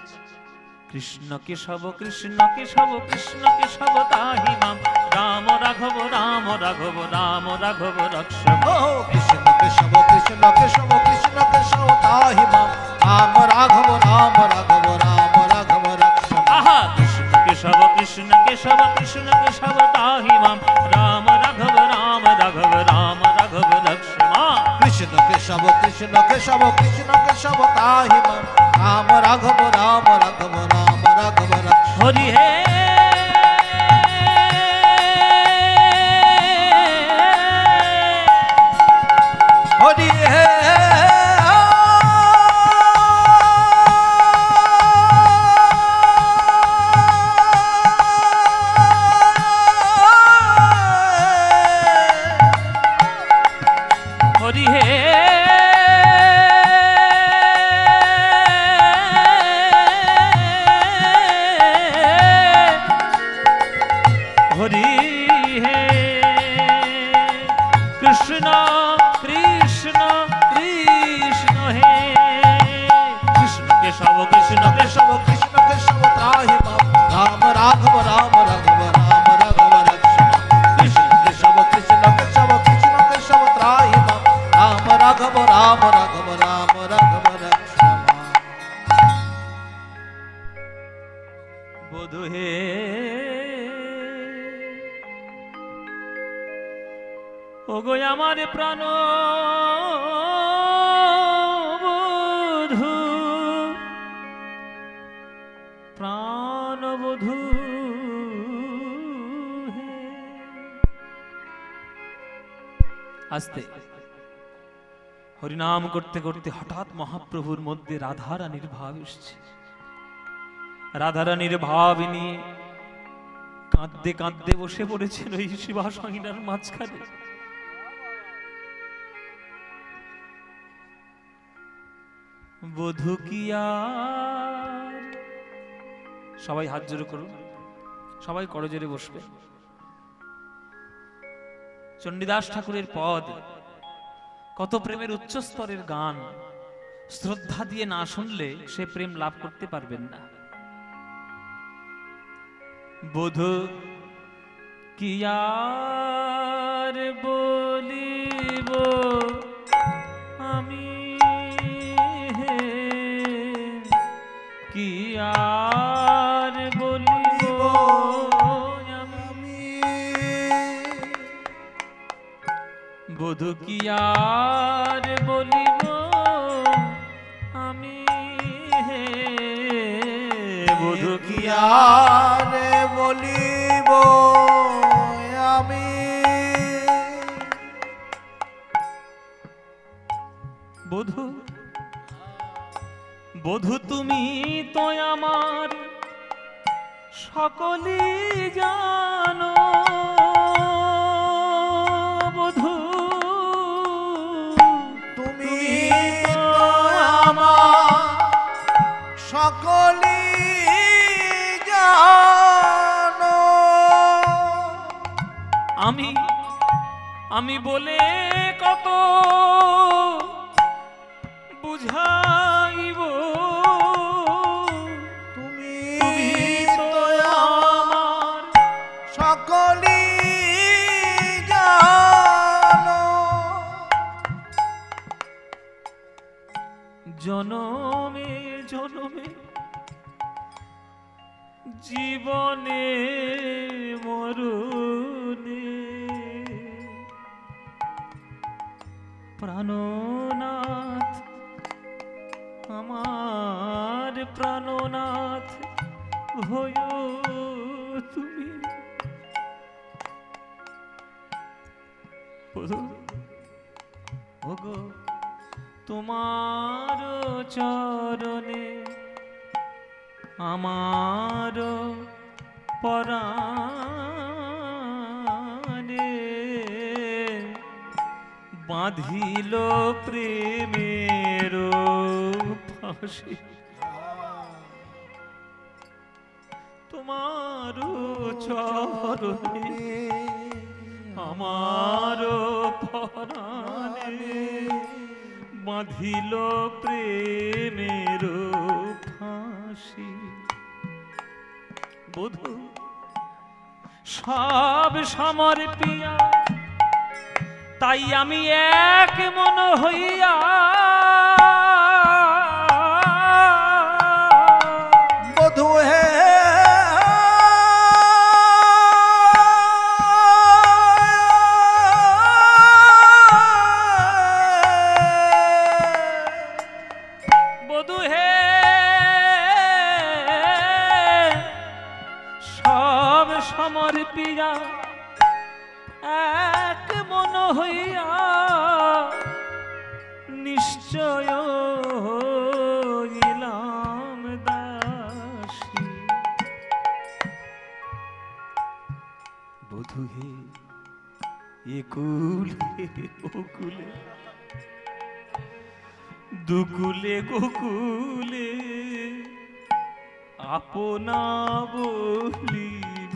কৃষ্ণ কেশব কৃষ্ণ কেশব কৃষ্ণ কেশব তাহি মাম রাম রাঘব রাম রাঘব রাম রাঘব রক্ষম। ও কৃষ্ণ কেশব কৃষ্ণ কেশব কৃষ্ণ কেশব তাহি মাম রাম রাঘব রাম রাঘব রাম রাঘব রক্ষম। আহা কৃষ্ণ কেশব কৃষ্ণ কেশব কৃষ্ণ কেশব তাহি মাম রাম রাঘব রাম রাঘব রাম রাঘব রক্ষম। কৃষ্ণ কেশব কৃষ্ণ কেশব কৃষ্ণ কেশব তাহি মাম রাম রাঘব রাম রাঘব রাম রাঘব রক্ষম। হরি হে হরি হে হরি হে হরি হে কৃষ্ণ কৃষ্ণ কৃষ্ণ হে কৃষ্ণ কেশব কৃষ্ণ কেশব কৃষ্ণ কেশব ত্রাহি মাম রাম রাঘব রাম রাঘব রাম রাঘব রক্ষম। কৃষ্ণ কেশব কৃষ্ণ কেশব কৃষ্ণ কেশব ত্রাহি মাম রাম রাঘব রাম রাঘব রাম রাঘব রক্ষম। বধূ হে ওগো আমার প্রাণ বধূ প্রাণ বধূ হে। আস্তে হরিনাম করতে করতে হঠাৎ মহাপ্রভুর মধ্যে রাধারানীর ভাব এসছে। রাধারানীর ভাব নিয়ে কাঁদতে কাঁদতে বসে পড়েছেন ওই শিবাসংগীনার মাঝখানে। বধূ কি আর, সবাই হাত জোড়ে করুন, সবাই করজোড়ে বসবে। চণ্ডীদাস ঠাকুরের পদ, কত প্রেমের উচ্চ স্তরের গান, শ্রদ্ধা দিয়ে না শুনলে সে প্রেম লাভ করতে পারবেন না। বধূ কি আর বলিব আমি, কি আর বলিব আমি, বধূ কি আর বলিব আমি, বধূ কি আর বলিব আমি। বধূ বধূ তুমি তো আমার সকলই জানো, বধূ তুমি তো আমার সকলই জানো। আমি বলে কত বুঝাইব, তুমি তো আমার সকলই জানো। জনমে জনমে জীবনে মরণে প্রাণনাথ আমার প্রাণনাথ হয়ো তুমি। ওগো তোমার চরণে আমার পরাণে বাঁধিল প্রেমের ফাঁসি, তোমার চরণে আমার পরাণে বাঁধিল প্রেমের ফাঁসি। বধূ সব সমর্পিয়া, তাই আমি এক মন হইয়া বধূ হে বধূ হে সব সমর্পিয়া এক মন হইয়া নিশ্চয় হইলাম দাসী। বধূ হে একুলে ওকুলে দুকুলে গোকুলে আপনা বলিব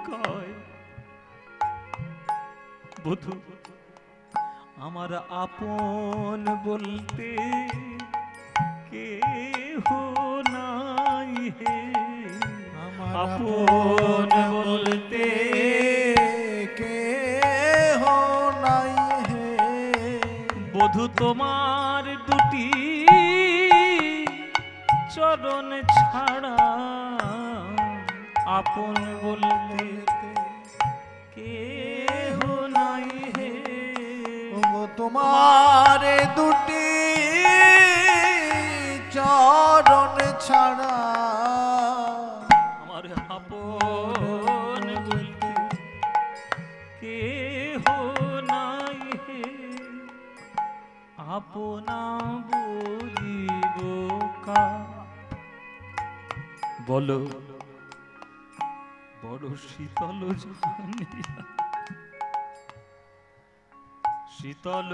কয়। বধূ আমার আপন বলতে কেহ নাই হে, আপন বলতে কেহ নাই হে। বধূ তোমার দুটি চরণ ছাড়া আপন বলতে কেহ নাই হে। ওগো তোমার দুটি চরণ ছাড়া আমার আপন বলতে কেহ নাই হে, আপনা বলিব কা। বলো বড় শীতল জানিয়া, শীতল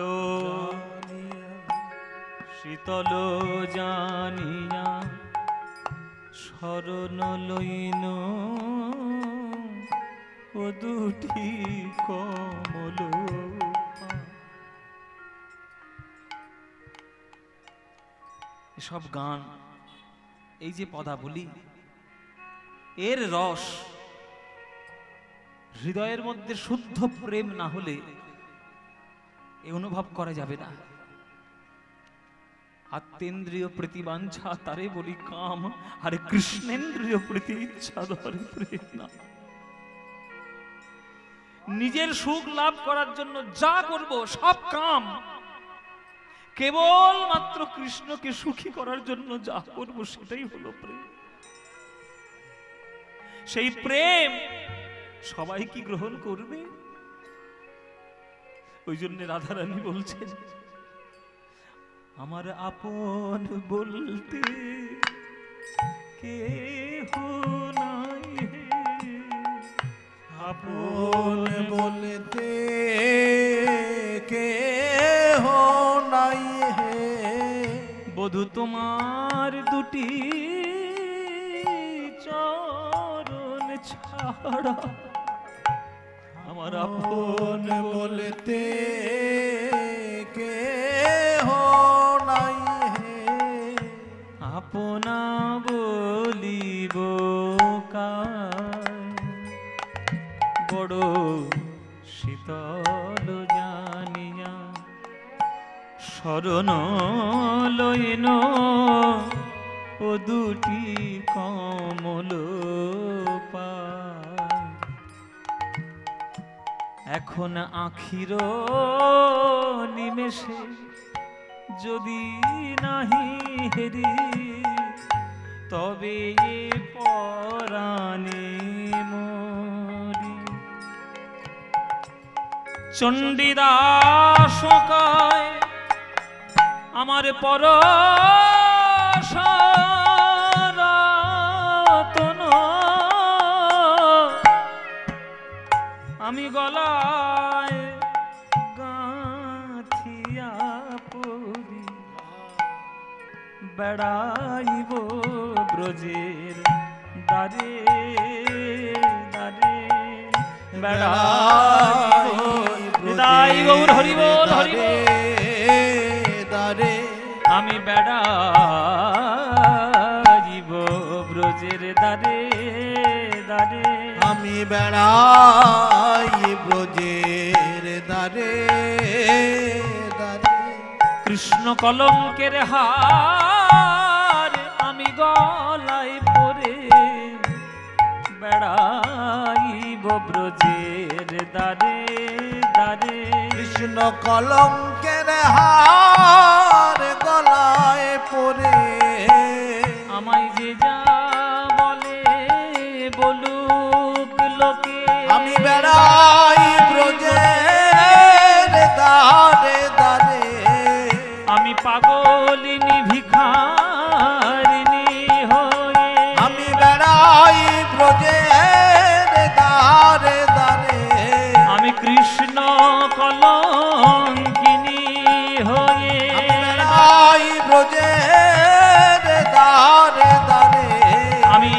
শীতল জানিয়া শরণ লইন ও দুটি কমল। এসব গান, এই যে পদাবলী, এর রস হৃদয়ের মধ্যে শুদ্ধ প্রেম না হলে এ অনুভব করা যাবে না। আত্মেন্দ্রিয় প্রীতিবাঞ্ছা তারে বলি কাম, আর কৃষ্ণেন্দ্রিয় প্রীতি ইচ্ছা ধরে প্রেম না। নিজের সুখ লাভ করার জন্য যা করব সব কাম, কেবল মাত্র কৃষ্ণকে সুখী করার জন্য যা করব সেটাই হলো প্রেম। সেই প্রেম সবাই কি গ্রহণ করবে? ওই জন্য রাধারানী বলছেন, আমার আপন বলতে কেহ নাই হে, আপন বলতে কেহ নাই হে। বধূ তোমার দুটি চরণ ছাড়া আমার আপন বলতে কেহ নাই হে। আপনা বলিব কায়। বড় শীতল জানিয়া শরণ লইন ও দুটি কমল পায়। এখন আখির নিমেষে যদি নাহি হেরি, তবে এ পরাণে মরি। চণ্ডীদাস কয় আমার পরশরতন, আমি গলায় গাঁথিয়া পরি বেড়াইব ব্রজের দ্বারে দ্বারে বেড়াইব। নিতাই গৌর হরি বল হরি বল। দ্বারে আমি বেড়াইব ব্রজের দ্বারে আমি বেড়াই ব্রজের দ্বারে দ্বারে। কৃষ্ণ কলঙ্কের হার আমি গলায় পরে বেড়াইব ব্রজের দ্বারে দ্বারে। কৃষ্ণ কলঙ্কের হার গলায় পরে আমায় যে যা বলে বলুক লোকে, আমি বেড়াই ব্রজের দ্বারে দ্বারে। আমি পাগলিনী ভিখারিণী হয়ে, আমি বেড়াই ব্রজের দ্বারে দ্বারে। আমি কৃষ্ণ কলঙ্কিনী হয়ে, আমি বেড়াই ব্রজের দ্বারে দ্বারে। আমি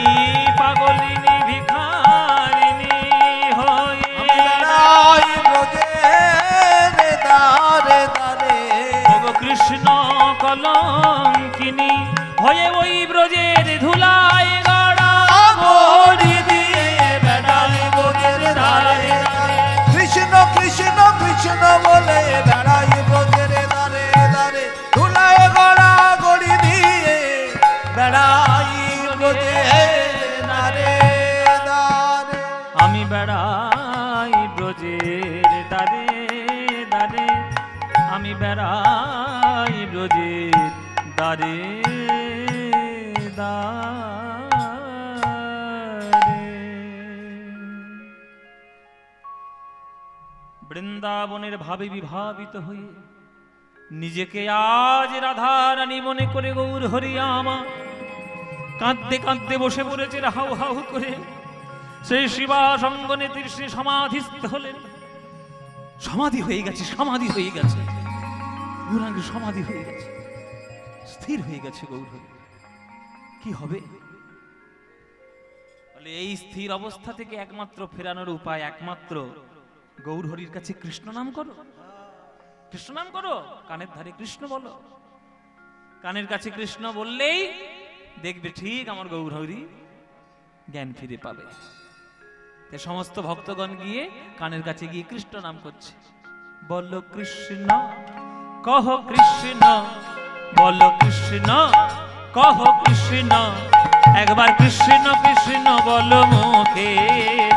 পাগলিনী ভিখারিণী হয়ে, আমি বেড়াই ব্রজের দ্বারে দ্বারে। ওগো কৃষ্ণ কলঙ্কিনী হয়ে ওই ব্রজের ধুলায় গড়া গড়ি দিয়ে বেড়াই ব্রজের দ্বারে দ্বারে। কৃষ্ণ কৃষ্ণ কৃষ্ণ বলে বেড়াই ব্রজের দ্বারে দ্বারে। ধুলায় গড়া গড়ি দিয়ে বেড়াই ব্রজের দ্বারে দ্বারে। আমি বেড়াই ব্রজের দ্বারে দ্বারে, আমি বেড়াই ব্রজের দ্বারে দ্বারে। বৃন্দাবনের ভাবে বিভাবিত হয়ে নিজেকে আজ রাধা রানী মনে করে গৌর হরি আমার কাঁদতে কাঁদতে বসে পড়েছে হাউ হাউ করে। সেই শিবা সঙ্গনে তীর্ষে সমাধিস্থ হলেন। সমাধি হয়ে গেছে, সমাধি হয়ে গেছে, গৌরাঙ্গ সমাধি হয়ে গেছে, স্থির হয়ে গেছে গৌর হরি। কি হবে? বলে এই স্থির অবস্থা থেকে একমাত্র ফেরানোর উপায় একমাত্র গৌর হরির কাছে কৃষ্ণ নাম করো, কৃষ্ণ নাম করো, কানের ধারে কৃষ্ণ বলো। কানের কাছে কৃষ্ণ বললেই দেখবে ঠিক আমার গৌর হরি জ্ঞান ফিরে পাবে। সমস্ত ভক্তগণ গিয়ে কানের কাছে গিয়ে কৃষ্ণ নাম করছে। বলো কৃষ্ণ কহ কৃষ্ণ, বলো কৃষ্ণ কহ কৃষ্ণ, একবার কৃষ্ণ কৃষ্ণ বলো মুখে,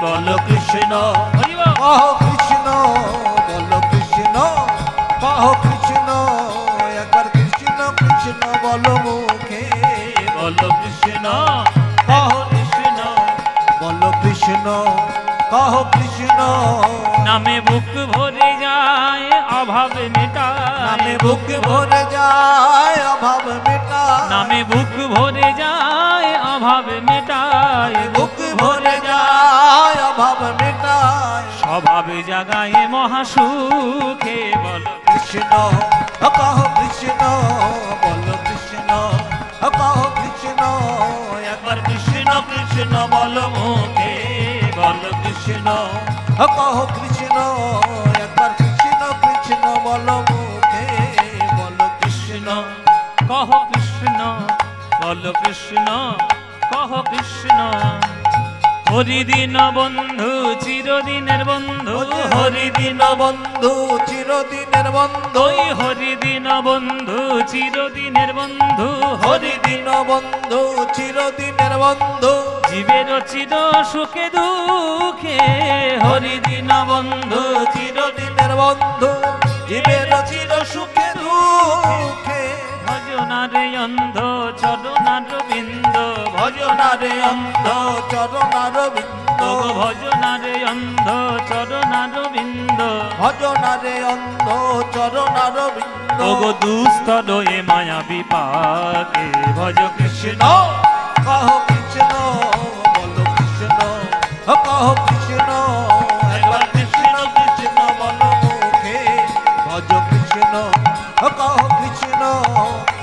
বলো কৃষ্ণ। হরি বল। কহ কৃষ্ণ বলো কৃষ্ণ, কহ কৃষ্ণ, একবার কৃষ্ণ কৃষ্ণ বলো মুখে, বলো কৃষ্ণ কহ কৃষ্ণ, বলো কৃষ্ণ কহ কৃষ্ণ। নামে বুক ভরে যায় অভাব মেটায়, নামে বুক ভরে যায় অভাব মেটায়, নামে বুক ভরে যায় অভাব মেটায়, বুক ভরে যায় অভাব মেটায়। স্বভাবে জাগায় মহাসুখে। বলো কৃষ্ণ কহ কৃষ্ণ, বলো কৃষ্ণ কহ কৃষ্ণ, একবার কৃষ্ণ কৃষ্ণ বলো মুখে, বলো কৃষ্ণ কহ কৃষ্ণ, একবার কৃষ্ণ কৃষ্ণ বলো মুখে, বলো কৃষ্ণ। কহ কৃষ্ণ, বলো কৃষ্ণ কহ কৃষ্ণ। হরিদিন বন্ধু চিরদিনের বন্ধু, হরিদিন বন্ধু চিরদিনের বন্ধু, ওই হরিদিন বন্ধু চিরদিনের বন্ধু, হরিদিন বন্ধু চিরদিনের বন্ধু, জীবের চির সুখে দুঃখে। হরিদিন বন্ধু চিরদিনের বন্ধু, জীবের চির সুখে দুঃখে। ভজনারে অন্ধ চরণার বিন্দ, ভজনারে অন্ধ চরণার বিন্দ, ভজনারে অন্ধ চরণার বিন্দ, ভজনারে অন্ধ চরণার বিন্দ। ওগো দুস্তর এ মায়া বিপাকে ভজ কৃষ্ণ। কহ কৃষ্ণ বলো কৃষ্ণ, কহ কৃষ্ণ, একবার কৃষ্ণ কৃষ্ণ বলো মুখে, ভজ কৃষ্ণ কহ কৃষ্ণ,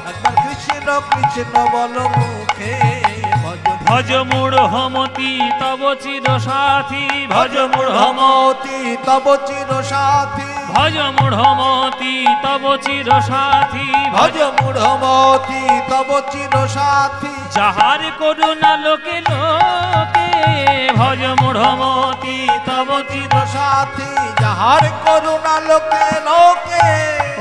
একবার কৃষ্ণ কৃষ্ণ বলো মুখে, ভজ ভজ মূঢ়মতি তব চির সাথী, ভজ মূঢ়মতি তব চির সাথী, ভজ মূঢ়মতি তব চির সাথী, ভজ মূঢ়মতি তব চির সাথী, যাহার করুণা লোকে লোকে, ভজ মূঢ়মতি তব চির সাথী, যাহার করুণা লোকে লোকে।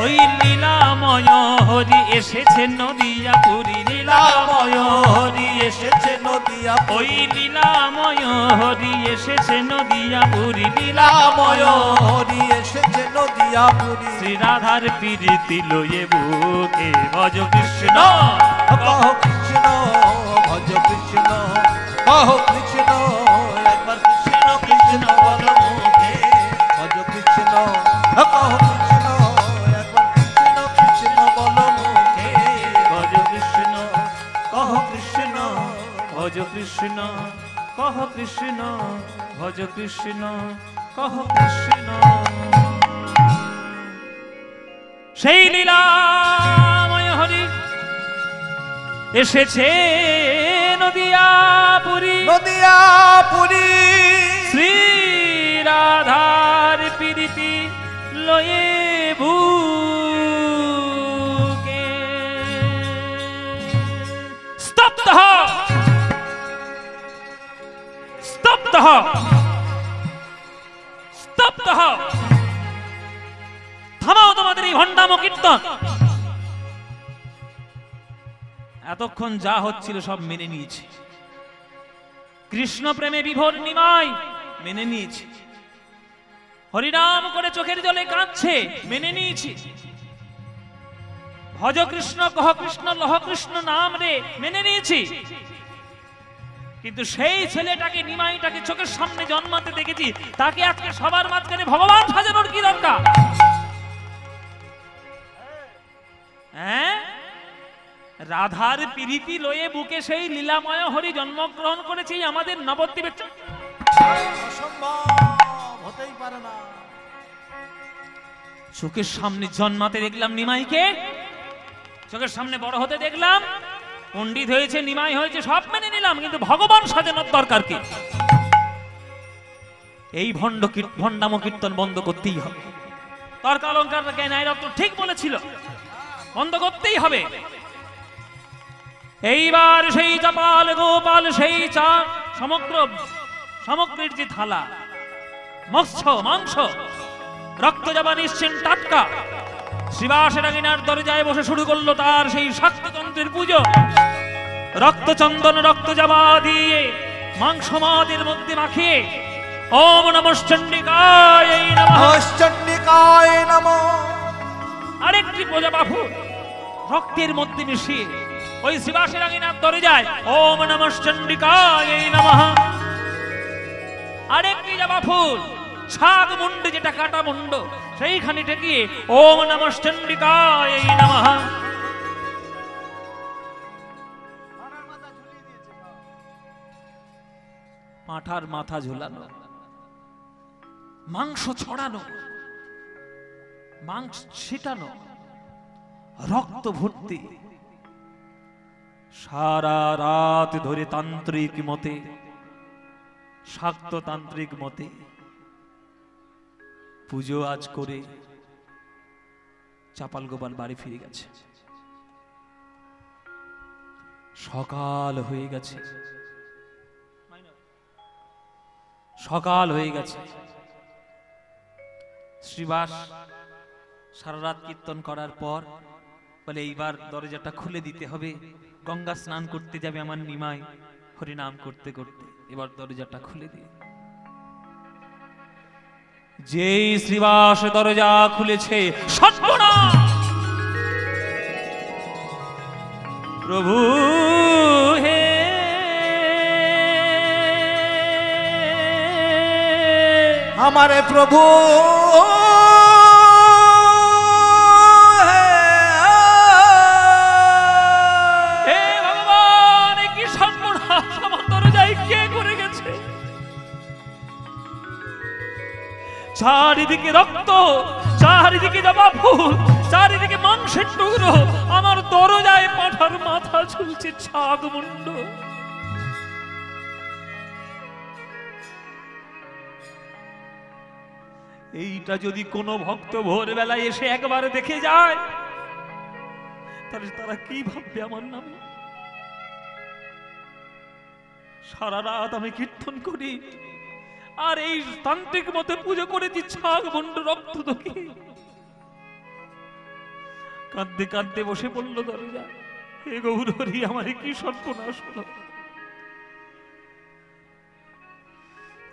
ওই লীলাময় হরি এসেছে নদিয়া পুরী, লীলাময় হরি এসেছে নদিয়া ওই লীলাময় হরি এসেছে নদিয়া পুরী, লীলাময় লীলাময় হরি এসেছে নদিয়া পুরী। শ্রী রাধার প্রীতি লয়ে বুকে ভজ কৃষ্ণ, কহ কৃষ্ণ, ভজ কৃষ্ণ, কহ কৃষ্ণ, একবার কৃষ্ণ কৃষ্ণ বল মুখে। ভজ কৃষ্ণ, কহ কৃষ্ণ, একবার কৃষ্ণ কৃষ্ণ বল মুখে। ভজ কৃষ্ণ কহ কৃষ্ণ, ভজ কৃষ্ণ কহ কৃষ্ণ, ভজ কৃষ্ণ কহ কৃষ্ণ। সেই লীলাময় হরি এসেছে নদিয়া পুরী, নদিয়া পুরী। শ্রী রাধার প্রীতি লয়ে বুকে। স্তব্ধ স্তব্ধ স্তব্ধ, থামাও তোমাদের এই ভণ্ডাম কীর্তন। এতক্ষণ যা হচ্ছিল সব মেনে নিয়েছে, কৃষ্ণ প্রেমে বিভোর নিমাই মেনে নিয়েছে, হরিনাম করে চোখের জলে কাঁদছে মেনে নিয়েছি, ভজ কৃষ্ণ কহ কৃষ্ণ লহ কৃষ্ণ নাম রে মেনে নিয়েছি। কিন্তু সেই ছেলেটাকে নিমাইটাকে চোখের সামনে জন্মাতে দেখেছি, তাকে আজকে সবার মাঝখানে ভগবান সাজানোর কি দরকার? হ্যাঁ, রাধার প্রীতি লয়ে বুকে সেই লীলাময় হরি জন্মগ্রহণ করেছে আমাদের নবদ্বীপের। অসম্ভব, হতেই পারে না। চোখের সামনে জন্মাতে দেখলাম নিমাইকে, চোখের সামনে বড় হতে দেখলাম, পণ্ডিত হয়েছে, নিমাই হয়েছে, সব মেনে নিলাম, কিন্তু ভগবান সাজানোর দরকার কি? এই ভণ্ডাম কীর্তন বন্ধ করতেই হবে। তর্ক অলঙ্কার ন্যায়রত্ন ঠিক বলেছিল, বন্ধ করতেই হবে। এইবার সেই চাপাল গোপাল, সেই চা সামগ্রীর যে থালা, মৎস্য মাংস, রক্ত যাবা নিশ্চিন টাটকা, শ্রীবাসের আঙিনার দরজায় বসে শুরু করলো তার সেই শাক্ততন্ত্রের পুজো। রক্তচন্দন রক্ত যাবা দিয়ে মাংস মাদের মধ্যে মাখিয়ে ওম নমঃ চণ্ডিকায় নমঃ, চণ্ডিকায় নমঃ। আরেকটি প্রজাপা ফুল রক্তের মধ্যে মিশিয়ে ওই শ্রীবাসের আঙিনার দরজায় ওম নমঃ চণ্ডিকায় নমঃ। আরেকটি জবা ফুল ছাগ মুন্ড, যেটা কাটা মুন্ড, সেইখানে ঠেকিয়ে ওম নমঃ চণ্ডিকায় নমঃ। পাঁঠার মাথা ঝুলানো, মাংস ছড়ানো, মাংস ছিটানো, রক্ত ভর্তি। সারা রাত ধরে তান্ত্রিক মতে, শাক্ততান্ত্রিক মতে পুজো আজ করে চাপাল গোপাল বাড়ি ফিরে গেছে। সকাল হয়ে গেছে, সকাল হয়ে গেছে। শ্রীবাস সারা রাত কীর্তন করার পর বলে এইবার দরজাটা খুলে দিতে হবে, গঙ্গা স্নান করতে যাবে আমার নিমাই হরিনাম করতে করতে, এবার দরজাটা খুলে দিয়ে। যেই শ্রীবাস দরজা খুলেছে, সর্বনাশ! প্রভু হে, हमारे प्रभु হে ভগবান, কি সর্বনাশ! আমার দরজায় কে করে গেছে? চারিদিকে রক্ত, চারিদিকে জবা ফুল, চারিদিকে মাংসের টুকরো, আমার দরজায় পাঁঠার মাথা ঝুলছে, ছাগ মুন্ড। এইটা যদি কোনো ভক্ত ভোরবেলায় এসে একবার দেখে যায়, তাহলে তারা কি ভাববে আমার নামে? সারা রাত আমি কীর্তন করি, আর এই তান্ত্রিক মতে পুজো করেছি ছাগ বন্ড রক্ত দেখি। কাঁদতে কাঁদতে বসে পড়ল দরজা। হে গৌর হরি, আমারে কি সর্বনাশ হলো।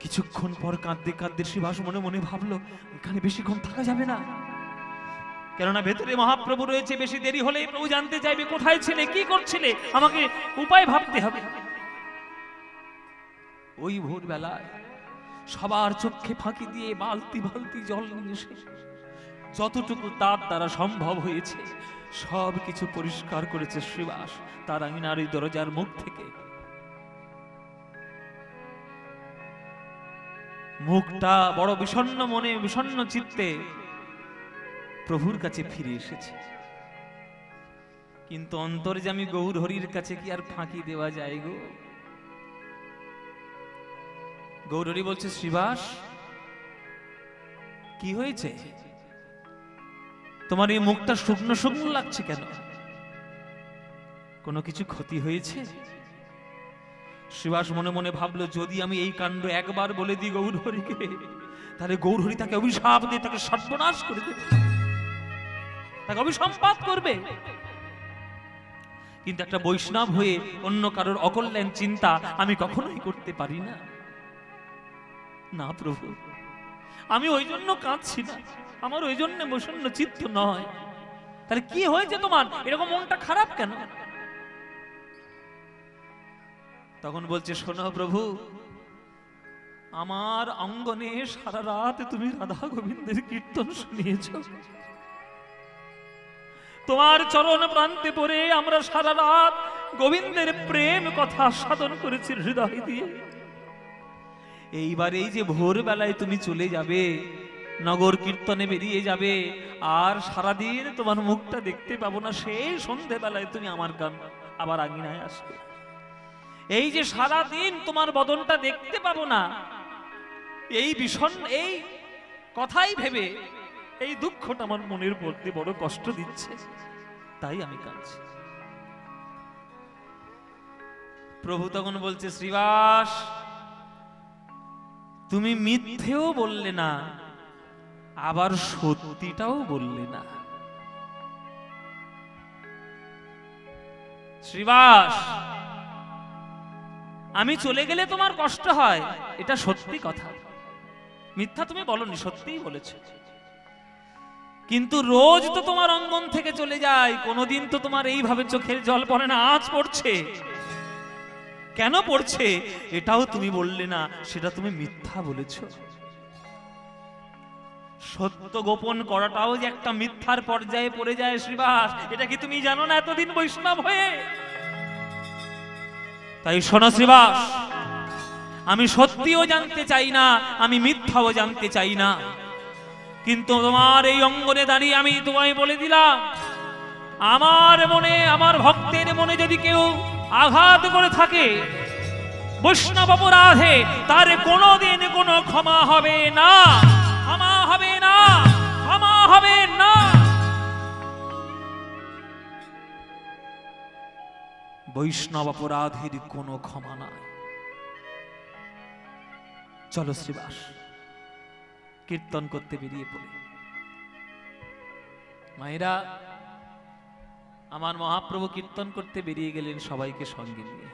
কিছুক্ষণ পর কাঁদতে কাঁদতে শ্রীবাস মনে মনে ভাবলো, এখানে বেশিক্ষণ থাকা যাবে না, কেননা ভেতরে মহাপ্রভু রয়েছে। বেশি দেরি হলে প্রভু জানতে চাইবে কোথায় ছিলে, কি করছিলে, আমাকে উপায় ভাবতে হবে। ওই ভোরবেলায় সবার চোখে ফাঁকি দিয়ে বালতি বালতি জল নিয়ে এসে যতটুকু তার দ্বারা সম্ভব হয়েছে সব কিছু পরিষ্কার করেছে শ্রীবাস তার আঙিনার ওই দরজার মুখ থেকে। মুখটা বড় বিষণ্ণ মনে, বিষণ্ণ চিত্তে প্রভুর কাছে ফিরে এসেছে। কিন্তু অন্তর্যামী গৌর হরির কাছে কি আর ফাঁকি দেওয়া যায় গো? গৌর হরি বলছে, শ্রীবাস কি হয়েছে? তোমার এই মুখটা শুকনো শুকনো লাগছে কেন? কোনো কিছু ক্ষতি হয়েছে? শ্রীবাস মনে মনে ভাবলো, যদি আমি এই কাণ্ড একবার বলে দিই গৌর হরিকে, তাহলে গৌর হরি তাকে অভিশাপ দিয়ে তাকে সর্বনাশ করে দেবে, তাকে অভিসম্পাত করবে। কিন্তু একটা বৈষ্ণব হয়ে অন্য কারোর অকল্যাণ চিন্তা আমি কখনোই করতে পারি না। না প্রভু, আমি ওই জন্য কাঁদছি না, আমার ওই জন্য বৈষণ্য চিত্ত নয়। তাহলে কি হয়েছে তোমার, এরকম মনটা খারাপ কেন? তখন বলছে, শোনো প্রভু, আমার অঙ্গনে সারা রাত তুমি রাধা গোবিন্দের কীর্তন শুনিয়েছ, তোমার চরণ প্রান্তে পড়ে আমরা সারা রাত গোবিন্দের প্রেম কথা সাধন করেছি হৃদয় দিয়ে। এইবার এই যে ভোরবেলায় তুমি চলে যাবে, নগর কীর্তনে বেরিয়ে যাবে, আর সারাদিন তোমার মুখটা দেখতে পাবো না, সেই সন্ধ্যেবেলায় তুমি আমার গান আবার আঙিনায় আসবে। এই যে সারাদিন তোমার বদনটা দেখতে পাবো না, এই বিষণ্ণ এই কথাই ভেবে এই দুঃখটা আমার মনের মধ্যে বড় কষ্ট দিচ্ছে, তাই আমি কাঁদছি। প্রভু তখন বলছে, শ্রীবাস তুমি মিথ্যেও বললে না, আবার সত্যিটাও বললে না। শ্রীবাস আমি চলে গেলে তোমার কষ্ট হয়, এটা সত্যি কথা, মিথ্যা তুমি বলনি, সত্যিই বলেছো। কিন্তু রোজ তো তোমার অঙ্গন থেকে চলে যায়, কোনোদিন তো তোমার এইভাবে চোখের জল পড়ে না, আজ পড়ছে। কেন পড়ছে এটাও তুমি বললে না, সেটা তুমি মিথ্যা বলেছ। সত্য গোপন করাটাও যে একটা মিথ্যার পর্যায়ে পড়ে যায় শ্রীবাস, এটা কি তুমি জানো না এতদিন বৈষ্ণব হয়ে? তাই শোনো শ্রীবাস, আমি সত্যিও জানতে চাই না, আমি মিথ্যাও জানতে চাই না, কিন্তু তোমার এই অঙ্গনে দাঁড়িয়ে আমি তোমায় বলে দিলাম, আমার মনে, আমার ভক্তের মনে যদি কেউ আঘাত করে থাকে বৈষ্ণব অপরাধে, তার কোনোদিন কোনো ক্ষমা হবে না, ক্ষমা হবে না, ক্ষমা হবে না। বৈষ্ণব অপরাধের কোনো ক্ষমা নাই। চলো শ্রীবাস, কীর্তন করতে বেরিয়ে পড়ে। মায়েরা, আমার মহাপ্রভু কীর্তন করতে বেরিয়ে গেলেন সবাইকে সঙ্গে নিয়ে।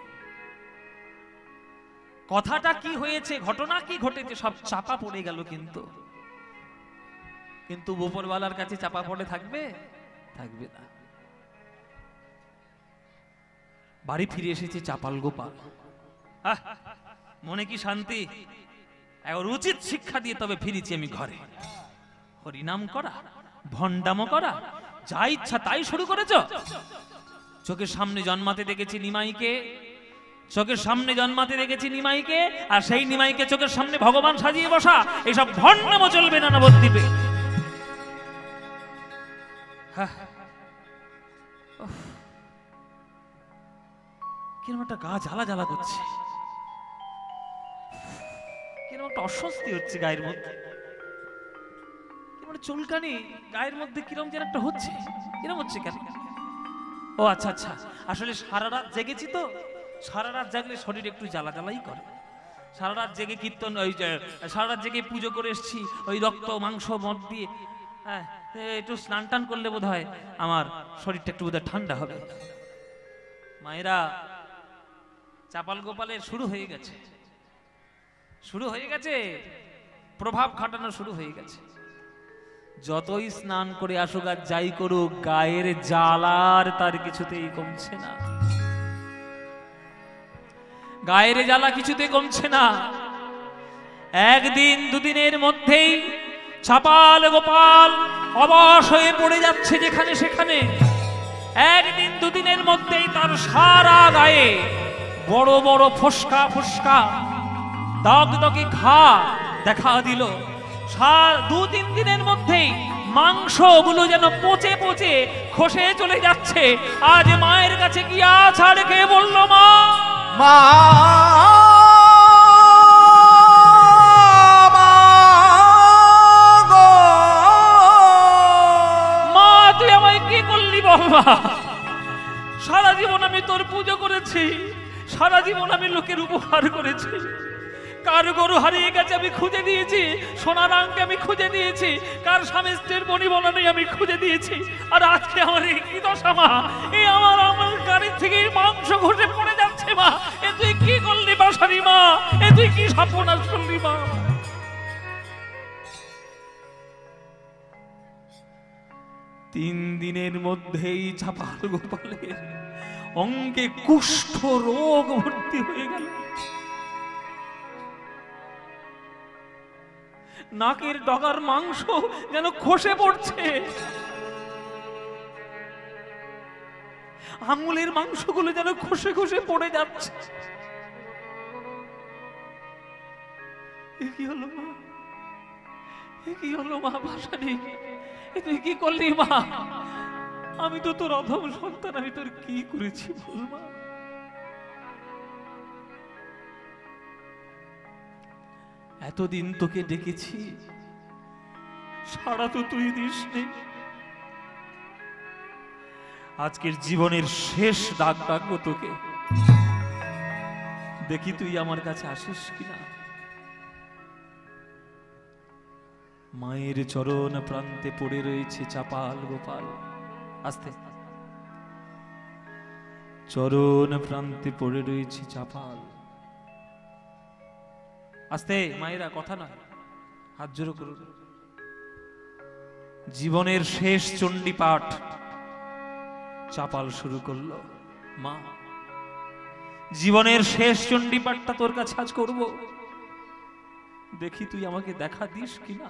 কথাটা কি হয়েছে, ঘটনা কি ঘটেছে, সব চাপা পড়ে গেল। কিন্তু উপরওয়ালার কাছে চাপা পড়ে থাকবে? থাকবে না। বাড়ি ফিরে এসেছে চাপাল গোপাল। মনে কি শান্তি, এখন উচিত শিক্ষা দিয়ে তবে ফিরেছি আমি ঘরে। হরিনাম করা, ভণ্ডামো করা, যা ইচ্ছা তাই শুরু করেছ। চোখের সামনে জন্মাতে দেখেছি নিমাইকে, চোখের সামনে জন্মাতে দেখেছি নিমাইকে, আর সেই নিমাইকে চোখের সামনে ভগবান সাজিয়ে বসা, এইসব ভণ্ডামো চলবে না নবদ্বীপে। কিরকম একটা গা জ্বালা জ্বালা করছে, কিরকম একটা অস্বস্তি হচ্ছে গায়ের মধ্যে। আমার চুলকানি গায়ের মধ্যে কিরম যেন একটা হচ্ছে, কিরম হচ্ছে কেন? ও আচ্ছা আচ্ছা, আসলে সারা রাত জেগেছি তো, সারা রাত জাগলে শরীর একটু জ্বালা জ্বালাই করে। সারা রাত জেগে কীর্তন, ওই সারা রাত জেগে পুজো করে এসছি, ওই রক্ত মাংস মদ দিয়ে। হ্যাঁ, একটু স্নান টান করলে বোধ হয় আমার শরীরটা একটু বোধ হয় ঠান্ডা হবে। মায়েরা, চাপাল গোপালের শুরু হয়ে গেছে, শুরু হয়ে গেছে, প্রভাব খাটানো শুরু হয়ে গেছে। যতই স্নান করে আসুক আর যাই করুক, গায়ের জ্বালার তার কিছুতেই কমছে না, গায়ের জ্বালা কিছুতে কমছে না। একদিন দুদিনের মধ্যেই চাপাল গোপাল অবশ হয়ে পড়ে যাচ্ছে যেখানে সেখানে। একদিন দুদিনের মধ্যেই তার সারা গায়ে বড় বড় ফোসকা ফোসকা দাগদাগি ঘা দেখা দিল। দু তিন দিনের মধ্যেই মাংসগুলো যেন পচে পচে খসে চলে যাচ্ছে। আজ মায়ের কাছে গিয়া ছাড় খেয়ে বলল, মা মা তুই আমায় কি করলি বাবা? সারা জীবন আমি তোর পুজো করেছি, সারা জীবন আমি লোকের উপকার করেছি, কার গরু হারিয়ে গেছে আমি খুঁজে দিয়েছি, সোনার আংটি আমি খুঁজে দিয়েছি, কার স্বামী স্ত্রীর বনিবনা নেই আমি খুঁজে দিয়েছি। আর আজকে আমার এই কি দশা মা? এই আমার গাড়ির থেকে মাংস ঘষে পড়ে যাচ্ছে মা। এ তুই কি করলি বাসারি মা? এ তুই কি সর্বনাশ করলি মা? তিন দিনের মধ্যেই চাপাল গোপালের অঙ্গে কুষ্ঠ রোগ ভর্তি হয়ে গেল। নাকের ডগার মাংস যেন খসে পড়ছে, আঙুলের মাংসগুলো যেন খসে খসে পড়ে যাচ্ছে। এ কি হলো মা? এ কি হলো মা? ভাষা নেই। তুই কি করলি মা? আমি তো তোর অধম সন্তান, আমি তোর কি করেছি বল মা? এতদিন তোকে ডেকেছি, সাড়া তো তুই দিসনি। আজকের জীবনের শেষ ডাক ডাকবো তোকে, দেখি তুই আমার কাছে আসিস কিনা। মায়ের চরণ প্রান্তে পড়ে রয়েছে চাপাল গোপাল। আস্তে, চরণ প্রান্তে পড়ে রয়েছে চাপাল। আস্তে মায়েরা, কথা নয়, হাত জোড়ো করুন। জীবনের শেষ চণ্ডী পাঠ চাপাল শুরু করলো। মা, জীবনের শেষ চণ্ডী পাঠটা তোর কাছে আজ করব, দেখি তুই আমাকে দেখা দিস কিনা।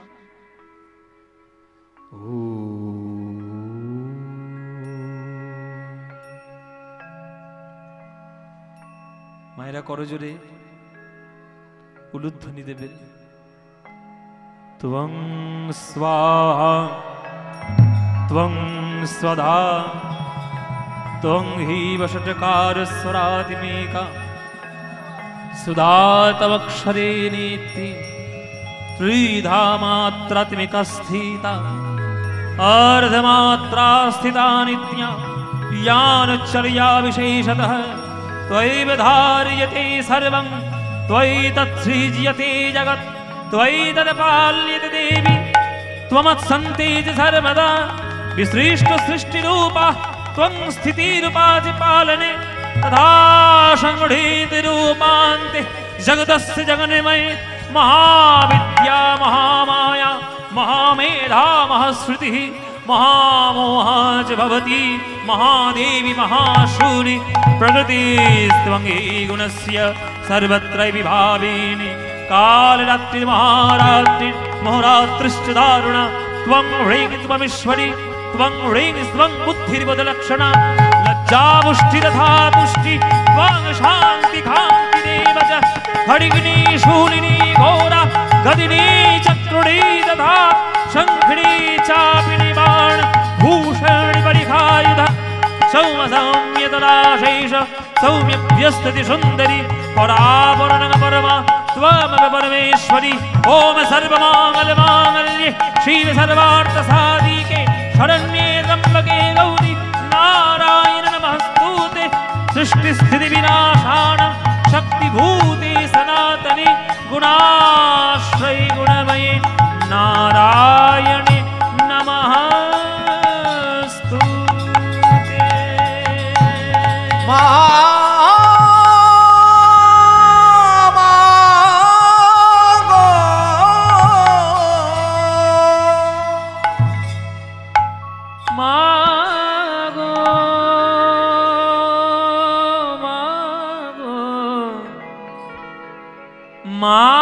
মায়েরা করজোরে উলুধ্বনি দেবেন। ত্বং স্বাহা ত্বং স্বধা ত্বং হিব ষটকার স্বরাতিমেকা সুধাতমক্ষরে নেতি ত্রিধা মাত্রাত্মিকা স্থিতা अर्धमात्रा स्थिता नित्या यानुच्चर्या विशेषतः त्वयैव धार्यते सर्वं त्वयि तत्सृज्यते जगत् त्वयि तत्पाल्यते देवी त्वमत्सन्तेज सर्वदा विसृष्ट सृष्टिरूपा त्वं स्थितिरूपाति पालने तथा संगठित रूपान्ते जगतस्य जगन्मये महाविद्या महामाया महामेधा महाश्रुतिः महामोहा च भवति महादेवी महाशूनि प्रकृतिस्त्वं हि गुणस्य सर्वत्र विभाविनी कालरात्रि महारात्रि मोहरात्रिश्च दारुणा त्वं ह्रीं त्वमीश्वरी त्वं ह्रीं त्वं बुद्धिर्बोधलक्षणा लज्जामुष्टि तथा तुष्टि त्वं शान्ति कान्ति देव च खड्गिनी शूलिनी घोरा गदिनी चक्रुणी तथा शङ्खिनी चापिनी बाण भूषणी परिखायुध सौम सौम्य तदाशेष सौम्यभ्यस्तति सुन्दरी परापरणग परमा त्वमेव परमेश्वरी। ओम सर्वमङ्गलमाङ्गल्ये शिवे सर्वार्थसाधिके शरण्ये त्र्यम्बके गौरी नारायण नमस्तुते। सृष्टिस्थितिविनाशानं शक्तिभूते सनातने गुणाश्रये गुणमये नारायणे नमस्तुते। মা